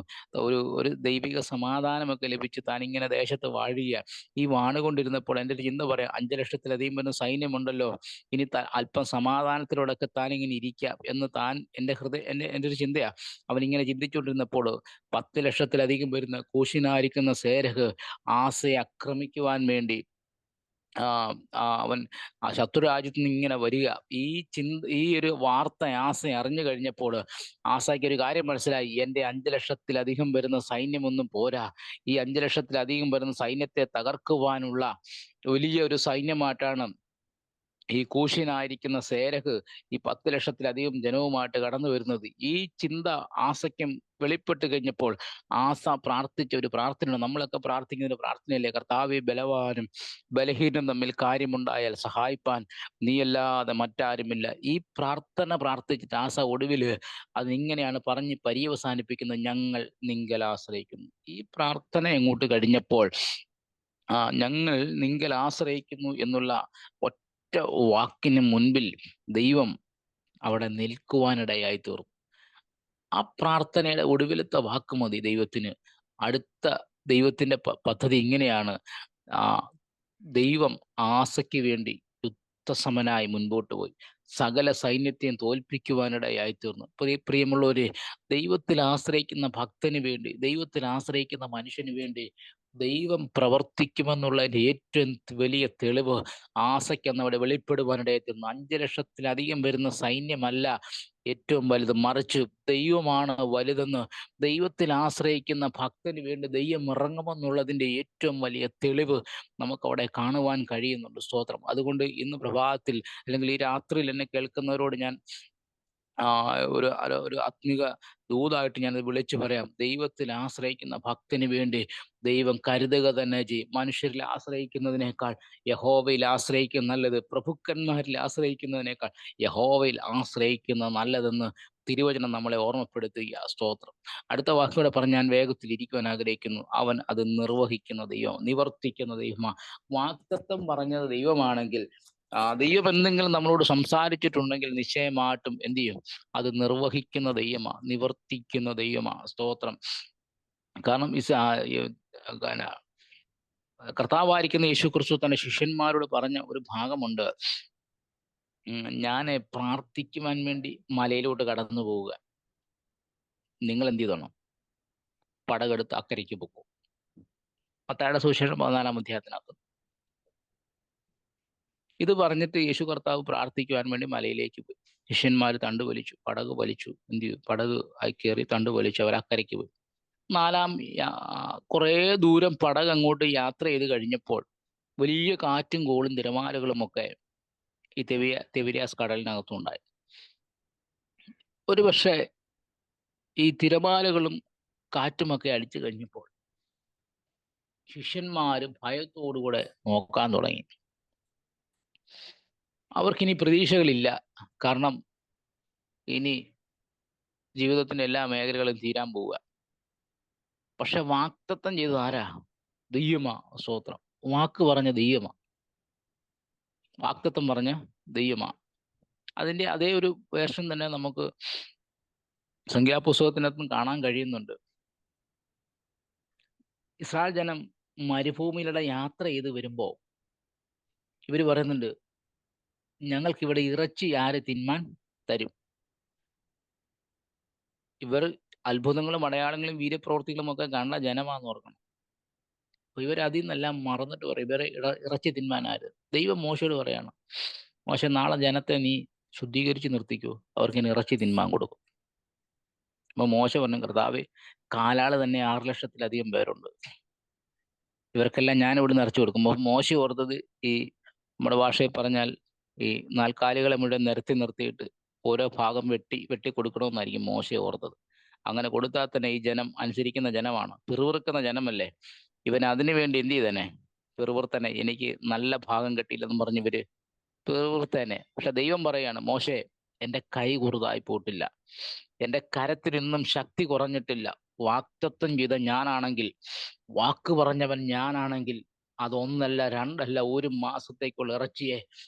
ഒരു ദൈവിക സമാധാനമൊക്കെ ലഭിച്ച് താൻ ഇങ്ങനെ ദേശത്ത് വാഴുക. ഈ വാണുകൊണ്ടിരുന്നപ്പോൾ എൻ്റെ ഒരു ചിന്ത പറയാം, 5 ലക്ഷത്തിലധികം വരുന്ന സൈന്യമുണ്ടല്ലോ, ഇനി അല്പം സമാധാനത്തിലൂടെയൊക്കെ താൻ ഇങ്ങനെ ഇരിക്കാം എന്ന് എൻ്റെ ഒരു ചിന്തയാ. അവനിങ്ങനെ ചിന്തിച്ചുകൊണ്ടിരുന്നപ്പോൾ 10 ലക്ഷത്തിലധികം വരുന്ന കൂശിനായിരിക്കുന്ന സേരഹ് ആസയെ ആക്രമിക്കുവാൻ വേണ്ടി അവൻ ശത്രുരാജ്യത്ത് നിന്ന് ഇങ്ങനെ വരിക. ഈ ഒരു വാർത്ത ആസ അറിഞ്ഞു കഴിഞ്ഞപ്പോൾ ആസയ്ക്ക് ഒരു കാര്യം മനസ്സിലായി, എൻ്റെ 5 ലക്ഷത്തിലധികം വരുന്ന സൈന്യമൊന്നും പോരാ, ഈ 5 ലക്ഷത്തിലധികം വരുന്ന സൈന്യത്തെ തകർക്കുവാനുള്ള വലിയ ഒരു സൈന്യമായിട്ടാണ് ഈ കൂഷ്യനായിരിക്കുന്ന സേരഹ് ഈ 10 ലക്ഷത്തിലധികം ജനവുമായിട്ട് കടന്നു വരുന്നത്. ഈ ചിന്ത ആസയ്ക്കും വെളിപ്പെട്ട് കഴിഞ്ഞപ്പോൾ ആസ പ്രാർത്ഥിച്ച ഒരു പ്രാർത്ഥനയാണ്. നമ്മളൊക്കെ പ്രാർത്ഥിക്കുന്ന ഒരു പ്രാർത്ഥനയല്ലേ, കർത്താവേ, ബലവാനും ബലഹീനം തമ്മിൽ കാര്യമുണ്ടായാൽ സഹായിപ്പാൻ നീയല്ലാതെ മറ്റാരുമില്ല. ഈ പ്രാർത്ഥന പ്രാർത്ഥിച്ചിട്ട് ആസ ഒടുവിൽ അതിങ്ങനെയാണ് പറഞ്ഞ് പര്യവസാനിപ്പിക്കുന്നത്, ഞങ്ങൾ നിങ്കൽ ആശ്രയിക്കുന്നു. ഈ പ്രാർത്ഥന എങ്ങോട്ട് കഴിഞ്ഞപ്പോൾ ഞങ്ങൾ നിങ്കൽ ആശ്രയിക്കുന്നു എന്നുള്ള ഒറ്റ വാക്കിന് മുൻപിൽ ദൈവം അവിടെ നിൽക്കുവാനിടയായി തീർന്നു. ആ പ്രാർത്ഥനയുടെ ഒടുവിലത്തെ വാക്ക് മതി ദൈവത്തിന്. അടുത്ത ദൈവത്തിന്റെ പദ്ധതി ഇങ്ങനെയാണ്. ദൈവം ആസയ്ക്ക് വേണ്ടി യുദ്ധസമനായി മുൻപോട്ട് പോയി സകല സൈന്യത്തെയും തോൽപ്പിക്കുവാനിടയായി തീർന്നു. പ്രിയമുള്ളവരെ, ദൈവത്തിൽ ആശ്രയിക്കുന്ന ഭക്തന് വേണ്ടി, ദൈവത്തിൽ ആശ്രയിക്കുന്ന മനുഷ്യന് വേണ്ടി ദൈവം പ്രവർത്തിക്കുമെന്നുള്ളതിൻ്റെ ഏറ്റവും വലിയ തെളിവ് ആസയ്ക്ക് അവിടെ വെളിപ്പെടുവാനിടയായി തീർന്നു. 5 ലക്ഷത്തിലധികം വരുന്ന സൈന്യമല്ല ഏറ്റവും വലുത്, മറിച്ച് ദൈവമാണ് വലുതെന്ന് ദൈവത്തിൽ ആശ്രയിക്കുന്ന ഭക്തന് വേണ്ടി ദൈവം ഇറങ്ങുമെന്നുള്ളതിൻ്റെ ഏറ്റവും വലിയ തെളിവ് നമുക്കവിടെ കാണുവാൻ കഴിയുന്നുണ്ട്. സ്തോത്രം. അതുകൊണ്ട് ഇന്ന് പ്രഭാതത്തിൽ, അല്ലെങ്കിൽ ഈ രാത്രിയിൽ എന്നെ കേൾക്കുന്നവരോട് ഞാൻ ഒരു ആത്മിക ദൂതായിട്ട് ഞാനത് വിളിച്ചു പറയാം. ദൈവത്തിൽ ആശ്രയിക്കുന്ന ഭക്തന് വേണ്ടി ദൈവം കരുതുക തന്നെ ചെയ്യും. മനുഷ്യരിൽ ആശ്രയിക്കുന്നതിനേക്കാൾ യഹോവയിൽ ആശ്രയിക്കുന്ന നല്ലത്, പ്രഭുക്കന്മാരിൽ ആശ്രയിക്കുന്നതിനേക്കാൾ യഹോവയിൽ ആശ്രയിക്കുന്ന നല്ലതെന്ന് തിരുവചനം നമ്മളെ ഓർമ്മപ്പെടുത്തുക. സ്തോത്രം. അടുത്ത വാക്കുകൂടെ പറഞ്ഞ് ഞാൻ വേഗത്തിൽ ഇരിക്കുവാൻ ആഗ്രഹിക്കുന്നു. അവൻ അത് നിർവഹിക്കുന്ന ദൈവം, നിവർത്തിക്കുന്ന ദൈവമാണ്. വാഗ്ദത്തം പറഞ്ഞത് ദൈവമാണെങ്കിൽ ദൈവം എന്തെങ്കിലും നമ്മളോട് സംസാരിച്ചിട്ടുണ്ടെങ്കിൽ നിശ്ചയമായിട്ടും എന്ത് ചെയ്യും? അത് നിർവഹിക്കുന്ന ദൈവമാ, നിവർത്തിക്കുന്ന ദൈവമാ. സ്തോത്രം. കാരണം കർത്താവായിരിക്കുന്ന യേശു ക്രിസ്തു തന്റെ ശിഷ്യന്മാരോട് പറഞ്ഞ ഒരു ഭാഗമുണ്ട്. ഞാൻ പ്രാർത്ഥിക്കുവാൻ വേണ്ടി മലയിലോട്ട് കടന്നു പോവുക, നിങ്ങൾ എന്ത് ചെയ്തോണം? പടകെടുത്ത് അക്കരയ്ക്ക് പോകും. മത്തായിയുടെ സുവിശേഷം 14-ാം അധ്യായത്തിനകത്ത് ഇത് പറഞ്ഞിട്ട് യേശു കർത്താവ് പ്രാർത്ഥിക്കുവാൻ വേണ്ടി മലയിലേക്ക് പോയി. ശിഷ്യന്മാർ തണ്ട് വലിച്ചു, പടക് വലിച്ചു, എന്ത് ചെയ്തു? പടക് കയറി തണ്ട് വലിച്ചു, അവർ അക്കരയ്ക്ക് പോയി. കുറേ ദൂരം പടക് അങ്ങോട്ട് യാത്ര ചെയ്ത് കഴിഞ്ഞപ്പോൾ വലിയ കാറ്റും കോളും തിരമാലകളും ഒക്കെ ഈ തെബിരിയാസ് കടലിനകത്തുണ്ടായി. ഒരു പക്ഷേ ഈ തിരമാലകളും കാറ്റുമൊക്കെ അടിച്ചു കഴിഞ്ഞപ്പോൾ ശിഷ്യന്മാര് ഭയത്തോടുകൂടെ നോക്കാൻ തുടങ്ങി. അവർക്കിനി പ്രതീക്ഷകളില്ല. കാരണം ഇനി ജീവിതത്തിന്റെ എല്ലാ മേഖലകളും തീരാൻ പോവുക. പക്ഷെ വാക്തത്വം ചെയ്തത് ആരാ? ദൈവമാ. സ്തോത്രം. വാക്ക് പറഞ്ഞ ദൈവമാ, വാക്തത്വം പറഞ്ഞ ദൈവമാ. അതിന്റെ അതേ ഒരു വേഷം തന്നെ നമുക്ക് സംഖ്യാപുസ്തകത്തിനകത്തും കാണാൻ കഴിയുന്നുണ്ട്. ഇസ്രായേൽ ജനം മരുഭൂമിയിലൂടെ യാത്ര ചെയ്ത് വരുമ്പോൾ ഇവർ പറയുന്നുണ്ട്, ഞങ്ങൾക്കിവിടെ ഇറച്ചി ആര് തിന്മാൻ തരും? ഇവർ അത്ഭുതങ്ങളും അടയാളങ്ങളും വീര്യപ്രവൃത്തികളും ഒക്കെ കാണുന്ന ജനമാണെന്ന് ഓർക്കണം. അപ്പൊ ഇവർ അതിൽ നിന്നെല്ലാം മറന്നിട്ട് പറയും, ഇവരെ ഇറച്ചി തിന്മാൻ ആര്? ദൈവം മോശയോട് പറയാണ്, മോശ, നാളെ ജനത്തെ നീ ശുദ്ധീകരിച്ച് നിർത്തിക്കോ, അവർക്ക് ഇനി ഇറച്ചി തിന്മാൻ കൊടുക്കും. അപ്പൊ മോശ പറഞ്ഞു, കർത്താവേ, കാലാള് തന്നെ 6 ലക്ഷത്തിലധികം പേരുണ്ട്, ഇവർക്കെല്ലാം ഞാൻ ഇവിടെ നിറച്ചു കൊടുക്കും. മോശ ഓർത്തത് ഈ നമ്മുടെ ഭാഷയിൽ പറഞ്ഞാൽ ഈ നാൽക്കാലികളെ മുഴുവൻ നിരത്തി നിർത്തിയിട്ട് ഓരോ ഭാഗം വെട്ടി കൊടുക്കണമെന്നായിരിക്കും മോശ ഓർത്തത്. അങ്ങനെ കൊടുത്താൽ തന്നെ ഈ ജനം അനുസരിക്കുന്ന ജനമാണ്, പിറുവിറുക്കുന്ന ജനമല്ലേ. ഇവൻ അതിനു വേണ്ടി എന്ത് ചെയ്തേനെ? പിറുവിറുത്തനെ, എനിക്ക് നല്ല ഭാഗം കിട്ടിയില്ലെന്ന് പറഞ്ഞ് ഇവര് പിറുവിറുത്തേനെ. പക്ഷെ ദൈവം പറയാണ്, മോശെ, എൻ്റെ കൈ കുറുതായി പോയിട്ടില്ല, എൻ്റെ കരത്തിനിന്നും ശക്തി കുറഞ്ഞിട്ടില്ല. വാക്തത്വം ചെയ്ത ഞാനാണെങ്കിൽ, വാക്ക് പറഞ്ഞവൻ ഞാനാണെങ്കിൽ, അതൊന്നല്ല രണ്ടല്ല 1 മാസത്തേക്കുള്ള ഇറച്ചിയെ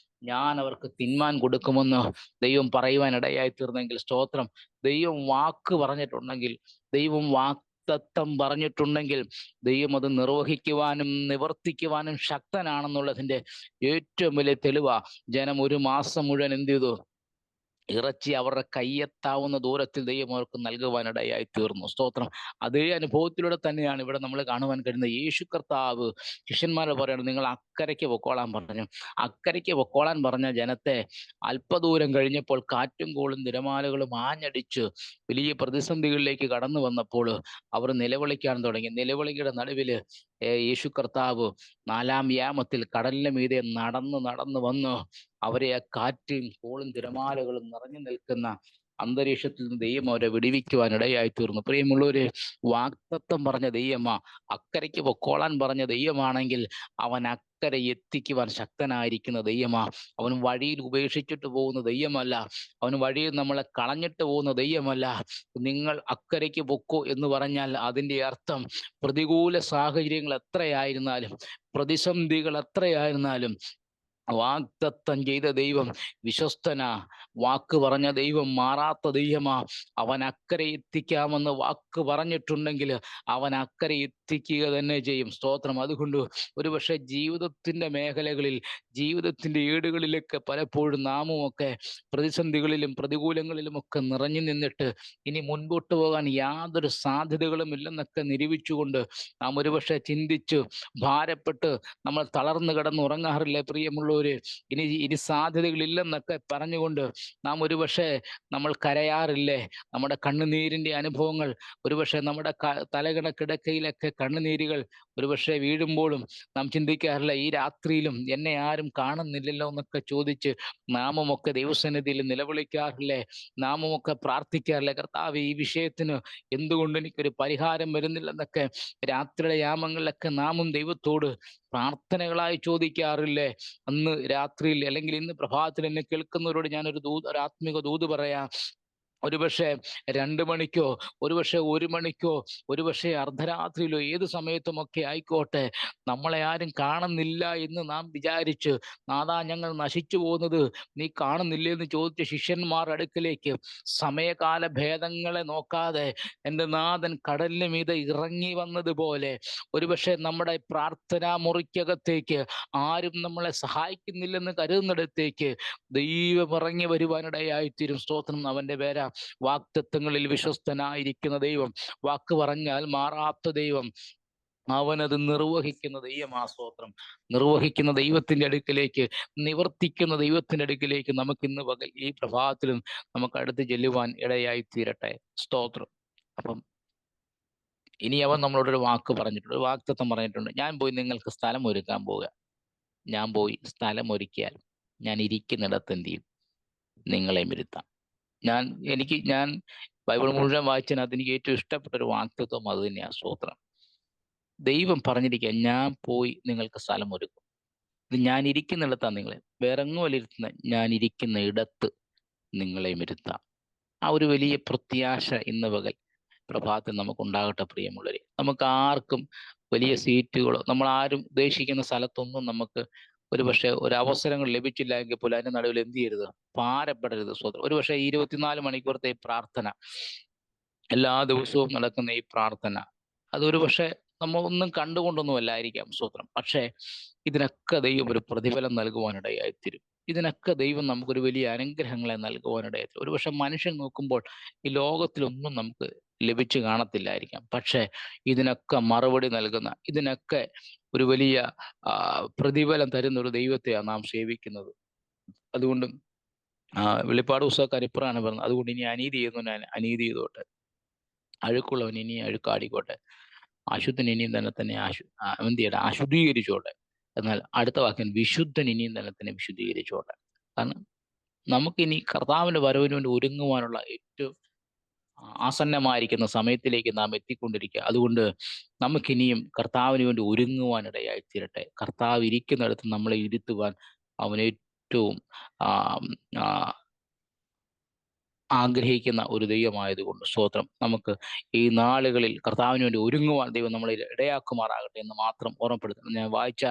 ഞാൻ അവർക്ക് തിന്മാൻ കൊടുക്കുമെന്ന് ദൈവം പറയുവാൻ ഇടയായി തീർന്നെങ്കിൽ സ്തോത്രം. ദൈവം വാക്ക് പറഞ്ഞിട്ടുണ്ടെങ്കിൽ, ദൈവം വാക്തത്വം പറഞ്ഞിട്ടുണ്ടെങ്കിൽ ദൈവം അത് നിർവഹിക്കുവാനും നിവർത്തിക്കുവാനും ശക്തനാണെന്നുള്ളതിന്റെ ഏറ്റവും വലിയ തെളിവാ. ജനം 1 മാസം മുഴുവൻ എന്ത് ചെയ്തു? ഇറച്ചി അവരുടെ കയ്യെത്താവുന്ന ദൂരത്തിൽ ദൈവം അവർക്ക് നൽകുവാനിടയായി തീർന്നു. സ്തോത്രം. അതേ അനുഭവത്തിലൂടെ തന്നെയാണ് ഇവിടെ നമ്മൾ കാണുവാൻ കഴിയുന്നത്. യേശു കർത്താവ് ശിഷ്യന്മാരെ പറയണം, നിങ്ങൾ അക്കരയ്ക്ക് പൊക്കോളാൻ പറഞ്ഞു. അക്കരയ്ക്ക് പൊക്കോളാൻ പറഞ്ഞ ജനത്തെ അല്പദൂരം കഴിഞ്ഞപ്പോൾ കാറ്റും കോളും തിരമാലകളും ആഞ്ഞടിച്ച് വലിയ പ്രതിസന്ധികളിലേക്ക് കടന്നു വന്നപ്പോൾ അവർ നിലവിളിക്കാൻ തുടങ്ങി. നിലവിളിയുടെ നടുവിൽ യേശു കർത്താവ് 4-ാം യാമത്തിൽ കടലിന് മീതെ നടന്നു വന്ന് അവരെ ആ കാറ്റും കോളും തിരമാലകളും നിറഞ്ഞു നിൽക്കുന്ന അന്തരീക്ഷത്തിൽ നിന്ന് ദൈവം അവരെ വിടുവിക്കുവാൻ ഇടയായി തീർന്നു. പ്രിയമുള്ളവര്, വാക്തത്വം പറഞ്ഞ ദൈവമാ, അക്കരയ്ക്ക് പൊക്കോളാൻ പറഞ്ഞ ദൈവമാണെങ്കിൽ അവൻ അക്കരെ എത്തിക്കുവാൻ ശക്തനായിരിക്കുന്ന ദൈവമാ. അവൻ വഴിയിൽ ഉപേക്ഷിച്ചിട്ട് പോകുന്ന ദൈവമല്ല, അവൻ വഴിയിൽ നമ്മളെ കളഞ്ഞിട്ട് പോകുന്ന ദൈവമല്ല. നിങ്ങൾ അക്കരയ്ക്ക് പൊക്കോ എന്ന് പറഞ്ഞാൽ അതിൻ്റെ അർത്ഥം പ്രതികൂല സാഹചര്യങ്ങൾ എത്രയായിരുന്നാലും, പ്രതിസന്ധികൾ എത്രയായിരുന്നാലും വാഗ്ദത്തം ചെയ്ത ദൈവം വിശ്വസ്തനാ. വാക്ക് പറഞ്ഞ ദൈവം മാറാത്ത ദൈവമാ. അവൻ അക്കരെ എത്തിക്കാമെന്ന് വാക്ക് പറഞ്ഞിട്ടുണ്ടെങ്കിൽ അവൻ അക്കരെ എത്തിക്കുക തന്നെ ചെയ്യും. സ്തോത്രം. അതുകൊണ്ട് ഒരുപക്ഷെ ജീവിതത്തിന്റെ മേഖലകളിൽ, ജീവിതത്തിന്റെ ഏടുകളിലൊക്കെ പലപ്പോഴും നാമുമൊക്കെ പ്രതിസന്ധികളിലും പ്രതികൂലങ്ങളിലും ഒക്കെ നിറഞ്ഞു നിന്നിട്ട് ഇനി മുൻപോട്ട് പോകാൻ യാതൊരു സാധ്യതകളും ഇല്ലെന്നൊക്കെ നിരൂപിച്ചുകൊണ്ട് നാം ഒരുപക്ഷെ ചിന്തിച്ച് ഭാരപ്പെട്ട് നമ്മൾ തളർന്നു കിടന്നുറങ്ങാറില്ലേ പ്രിയമുള്ളവര്? ഇനി സാധ്യതകളില്ലെന്നൊക്കെ പറഞ്ഞുകൊണ്ട് നാം ഒരുപക്ഷെ നമ്മൾ കരയാറില്ലേ? നമ്മുടെ കണ്ണുനീരിന്റെ അനുഭവങ്ങൾ ഒരുപക്ഷെ നമ്മുടെ തലകണ കിടക്കയിലൊക്കെ കണ്ണുനീരുകൾ ഒരുപക്ഷെ വീഴുമ്പോഴും നാം ചിന്തിക്കാറില്ല, ഈ രാത്രിയിലും എന്നെ ആരും കാണുന്നില്ലല്ലോ എന്നൊക്കെ ചോദിച്ച് നാമമൊക്കെ ദൈവസന്നിധിയിൽ നിലവിളിക്കാറില്ലേ? നാമമൊക്കെ പ്രാർത്ഥിക്കാറില്ലേ, കർത്താവ് ഈ വിഷയത്തിന് എന്തുകൊണ്ട് എനിക്കൊരു പരിഹാരം വരുന്നില്ലെന്നൊക്കെ രാത്രിയുടെ യാമങ്ങളിലൊക്കെ നാമും ദൈവത്തോട് പ്രാർത്ഥനകളായി ചോദിക്കാറില്ലേ? അന്ന് രാത്രിയിൽ അല്ലെങ്കിൽ ഇന്ന് പ്രഭാതത്തിൽ എന്നെ കേൾക്കുന്നവരോട് ഞാനൊരു ആത്മിക ദൂത് പറയാം. ഒരുപക്ഷെ 2 മണിക്കോ, ഒരുപക്ഷെ 1 മണിക്കോ, ഒരുപക്ഷെ അർദ്ധരാത്രിയിലോ ഏത് സമയത്തുമൊക്കെ ആയിക്കോട്ടെ, നമ്മളെ ആരും കാണുന്നില്ല എന്ന് നാം വിചാരിച്ച്, നാഥാ ഞങ്ങൾ നശിച്ചു പോകുന്നത് നീ കാണുന്നില്ലേ എന്ന് ചോദിച്ച ശിഷ്യന്മാരുടെ അടുക്കലേക്ക് സമയകാല ഭേദങ്ങളെ നോക്കാതെ എൻ്റെ നാഥൻ കടലിന് മീതെ ഇറങ്ങി വന്നതുപോലെ, ഒരുപക്ഷെ നമ്മുടെ പ്രാർത്ഥനാ മുറിക്കകത്തേക്ക് ആരും നമ്മളെ സഹായിക്കുന്നില്ലെന്ന് കരുതുന്നിടത്തേക്ക് ദൈവം ഇറങ്ങി വരുവാനിടയായിത്തീരും. സ്തോത്രം. അവന്റെ പേരാ വാക്തത്വങ്ങളിൽ വിശ്വസ്തനായിരിക്കുന്ന ദൈവം, വാക്ക് പറഞ്ഞാൽ മാറാത്ത ദൈവം, അവനത് നിർവഹിക്കുന്ന ദൈവമാ. സ്തോത്രം. നിർവഹിക്കുന്ന ദൈവത്തിന്റെ അടുക്കിലേക്ക്, നിവർത്തിക്കുന്ന ദൈവത്തിന്റെ അടുക്കിലേക്ക് നമുക്ക് ഇന്ന് പകൽ ഈ പ്രഭാതത്തിലും നമുക്ക് അടുത്ത് ചെല്ലുവാൻ ഇടയായി തീരട്ടെ. സ്തോത്രം. അപ്പം ഇനി അവൻ നമ്മളോടൊരു വാക്ക് പറഞ്ഞിട്ടുണ്ട്, ഒരു വാക്തത്വം പറഞ്ഞിട്ടുണ്ട്. ഞാൻ പോയി നിങ്ങൾക്ക് സ്ഥലം ഒരുക്കാൻ പോവുക. ഞാൻ പോയി സ്ഥലം ഒരുക്കിയാൽ ഞാൻ ഇരിക്കുന്നിടത്ത് എന്ത് ചെയ്യും? നിങ്ങളെയും ഇരുത്താം. ഞാൻ ബൈബിൾ മുഴുവൻ വായിച്ചതിനകത്ത് എനിക്ക് ഏറ്റവും ഇഷ്ടപ്പെട്ട ഒരു വാക്തത്വം അത് തന്നെയാണ്. സ്തോത്രം. ദൈവം പറഞ്ഞിരിക്കുക, ഞാൻ പോയി നിങ്ങൾക്ക് സ്ഥലം ഒരുക്കും. ഇത് ഞാൻ ഇരിക്കുന്നിടത്താണ് നിങ്ങളെ, വേറെ എങ്ങുമല്ല ഇരുത്തുന്നത്, ഞാൻ ഇരിക്കുന്ന ഇടത്ത് നിങ്ങളെയും ഇരുത്താം. ആ ഒരു വലിയ പ്രത്യാശ ഇന്ന് പകൽ പ്രഭാതത്തിൽ നമുക്കുണ്ടാകട്ടെ പ്രിയമുള്ളവരെ. നമുക്ക് ആർക്കും വലിയ സീറ്റുകളോ നമ്മൾ ആരും ഉദ്ദേശിക്കുന്ന സ്ഥലത്തൊന്നും നമുക്ക് ഒരുപക്ഷെ ഒരു അവസരങ്ങൾ ലഭിച്ചില്ല എങ്കിൽ പോലും അതിന്റെ നടുവിൽ എന്ത് ചെയ്യരുത്? ഭാരപ്പെടരുത്. സ്വന്തം ഒരുപക്ഷെ 24 മണിക്കൂറത്തെ ഈ പ്രാർത്ഥന, എല്ലാ ദിവസവും നടക്കുന്ന ഈ പ്രാർത്ഥന, അതൊരു പക്ഷെ നമ്മൾ ഒന്നും കണ്ടുകൊണ്ടൊന്നും അല്ലായിരിക്കാം. സ്തോത്രം. പക്ഷേ ഇതിനൊക്കെ ദൈവം ഒരു പ്രതിഫലം നൽകുവാനിടയായിത്തീരും. ഇതിനൊക്കെ ദൈവം നമുക്കൊരു വലിയ അനുഗ്രഹങ്ങളെ നൽകുവാനിടയായിത്തീരും. ഒരുപക്ഷെ മനുഷ്യൻ നോക്കുമ്പോൾ ഈ ലോകത്തിലൊന്നും നമുക്ക് ലഭിച്ചു കാണത്തില്ലായിരിക്കാം. പക്ഷേ ഇതിനൊക്കെ മറുപടി നൽകുന്ന, ഇതിനൊക്കെ ഒരു വലിയ പ്രതിഫലം തരുന്ന ഒരു ദൈവത്തെയാണ് നാം സേവിക്കുന്നത്. അതുകൊണ്ട് വെളിപ്പാട് പുസ്തകക്കാർ ഇപ്പുറമാണ് പറഞ്ഞത്, അതുകൊണ്ട് ഇനി അനീതി ചെയ്യുന്നവൻ അനീതി ചെയ്തോട്ടെ, അഴുക്കുള്ളവൻ ഇനി അഴുക്കാടിക്കോട്ടെ, അശുദ്ധൻ ഇനിയും തന്നെ എന്ത് ചെയ്യട്ടെ? അശുദ്ധീകരിച്ചോട്ടെ. എന്നാൽ അടുത്ത വാക്യം, വിശുദ്ധൻ ഇനിയും തന്നെ വിശുദ്ധീകരിച്ചോട്ടെ. കാരണം നമുക്കിനി കർത്താവിന്റെ വരവിന് വേണ്ടി ഒരുങ്ങുവാനുള്ള ഏറ്റവും ആസന്നമായിരിക്കുന്ന സമയത്തിലേക്ക് നാം എത്തിക്കൊണ്ടിരിക്കുക. അതുകൊണ്ട് നമുക്കിനിയും കർത്താവിന് വേണ്ടി ഒരുങ്ങുവാനിടയായി തീരട്ടെ. കർത്താവ് ഇരിക്കുന്നിടത്ത് നമ്മളെ ഇരുത്തുവാൻ അവൻ ഏറ്റവും ആഗ്രഹിക്കുന്ന ഒരു ദൈവമായതുകൊണ്ട് സ്തോത്രം. നമുക്ക് ഈ നാളുകളിൽ കർത്താവിന് വേണ്ടി ഒരുങ്ങുവാൻ ദൈവം നമ്മളെ ഇടയാക്കുമാറാകട്ടെ എന്ന് മാത്രം ഓർമ്മപ്പെടുത്തണം. ഞാൻ വായിച്ച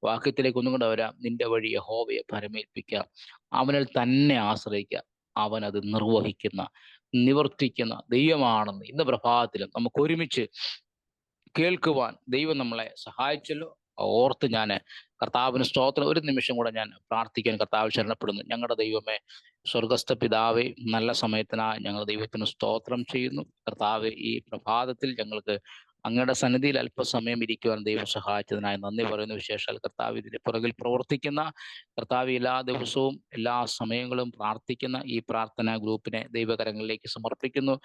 വാക്യത്തിലേക്ക് ഒന്നും കൂടെ വരാം. നിന്റെ വഴി യഹോവയെ പരമേൽപ്പിക്കുക, അവനിൽ തന്നെ ആശ്രയിക്കുക, അവൻ അത് നിർവഹിക്കുന്ന നിവർത്തിക്കുന്ന ദൈവമാണെന്ന് ഇന്ന് പ്രഭാതത്തിലും നമുക്ക് ഒരുമിച്ച് കേൾക്കുവാൻ ദൈവം നമ്മളെ സഹായിച്ചല്ലോ. ഓർത്ത് ഞാൻ കർത്താവിന് സ്തോത്രം. ഒരു നിമിഷം കൂടെ ഞാൻ പ്രാർത്ഥിക്കാൻ കർത്താവ് ശരണപ്പെടുന്നു. ഞങ്ങളുടെ ദൈവമേ, സ്വർഗസ്ഥ പിതാവേ, നല്ല സമയത്തിനായി ഞങ്ങൾ ദൈവത്തിന് സ്തോത്രം ചെയ്യുന്നു. കർത്താവ്, ഈ പ്രഭാതത്തിൽ ഞങ്ങൾക്ക് അങ്ങയുടെ സന്നിധിയിൽ അല്പസമയം ഇരിക്കുവാൻ ദൈവം സഹായിച്ചതിനായി നന്ദി പറയുന്നു. വിശേഷാൽ കർത്താവ് ഇതിന് പുറകിൽ പ്രവർത്തിക്കുന്ന കർത്താവ്, എല്ലാ ദിവസവും എല്ലാ സമയങ്ങളും പ്രാർത്ഥിക്കുന്ന ഈ പ്രാർത്ഥനാ ഗ്രൂപ്പിനെ ദൈവകരങ്ങളിലേക്ക് സമർപ്പിക്കുന്നു.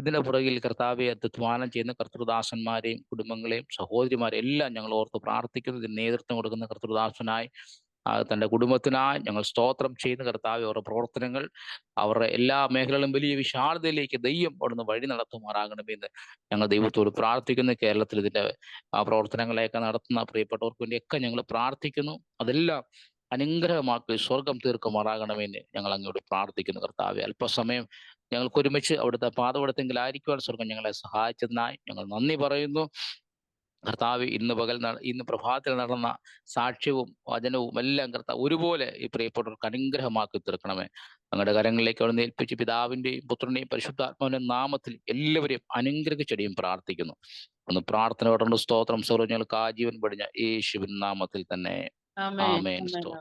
ഇതിന്റെ പുറകിൽ കർത്താവെ അധ്വാനം ചെയ്യുന്ന കർത്തൃദാസന്മാരെയും കുടുംബങ്ങളെയും സഹോദരിമാരെയും എല്ലാം ഞങ്ങൾ ഓർത്ത് പ്രാർത്ഥിക്കുന്നു. ഇതിന് നേതൃത്വം കൊടുക്കുന്ന കർത്തൃദാസനായി തൻ്റെ കുടുംബത്തിനായി ഞങ്ങൾ സ്തോത്രം ചെയ്യുന്ന കർത്താവ്, അവരുടെ പ്രവർത്തനങ്ങൾ, അവരുടെ എല്ലാ മേഖലകളും വലിയ വിശാലതയിലേക്ക് ദൈവം അവിടുന്ന് വഴി നടത്തുമാറാകണമെന്ന് ഞങ്ങൾ ദൈവത്തോട് പ്രാർത്ഥിക്കുന്നു. കേരളത്തിൽ ഇതിൻ്റെ പ്രവർത്തനങ്ങളെയൊക്കെ നടത്തുന്ന പ്രിയപ്പെട്ടവർക്ക് വേണ്ടിയൊക്കെ ഞങ്ങൾ പ്രാർത്ഥിക്കുന്നു. അതെല്ലാം അനുഗ്രഹമാക്കി സ്വർഗം തീർക്കുമാറാകണമെന്ന് ഞങ്ങൾ അങ്ങോട്ട് പ്രാർത്ഥിക്കുന്നു. കർത്താവെ, അല്പസമയം ഞങ്ങൾക്ക് ഒരുമിച്ച് അവിടുത്തെ പാതപടത്തെങ്കിലായിരിക്കുവാൻ സ്വർഗം ഞങ്ങളെ സഹായിച്ചതിനായി ഞങ്ങൾ നന്ദി പറയുന്നു. കർത്താവ്, ഇന്ന് പ്രഭാതത്തിൽ നടന്ന സാക്ഷ്യവും വചനവും എല്ലാം കർത്താവ് ഒരുപോലെ ഈ പ്രിയപ്പെട്ടവർക്ക് അനുഗ്രഹമാക്കി തീർക്കണമേ. ഞങ്ങളുടെ കരങ്ങളിലേക്ക് അവിടെ ഏൽപ്പിച്ച് പിതാവിന്റെയും പുത്രന്റെയും പരിശുദ്ധാത്മാവിന്റെ നാമത്തിൽ എല്ലാവരെയും അനുഗ്രഹിച്ചടിയും പ്രാർത്ഥിക്കുന്നു. ഒന്ന് പ്രാർത്ഥന സ്തോത്രം. സർവ്വ ഞങ്ങൾക്ക് ആജീവൻ പടിഞ്ഞ യേശുവിൻ നാമത്തിൽ തന്നെ. ആമേൻ. സ്തോത്രം.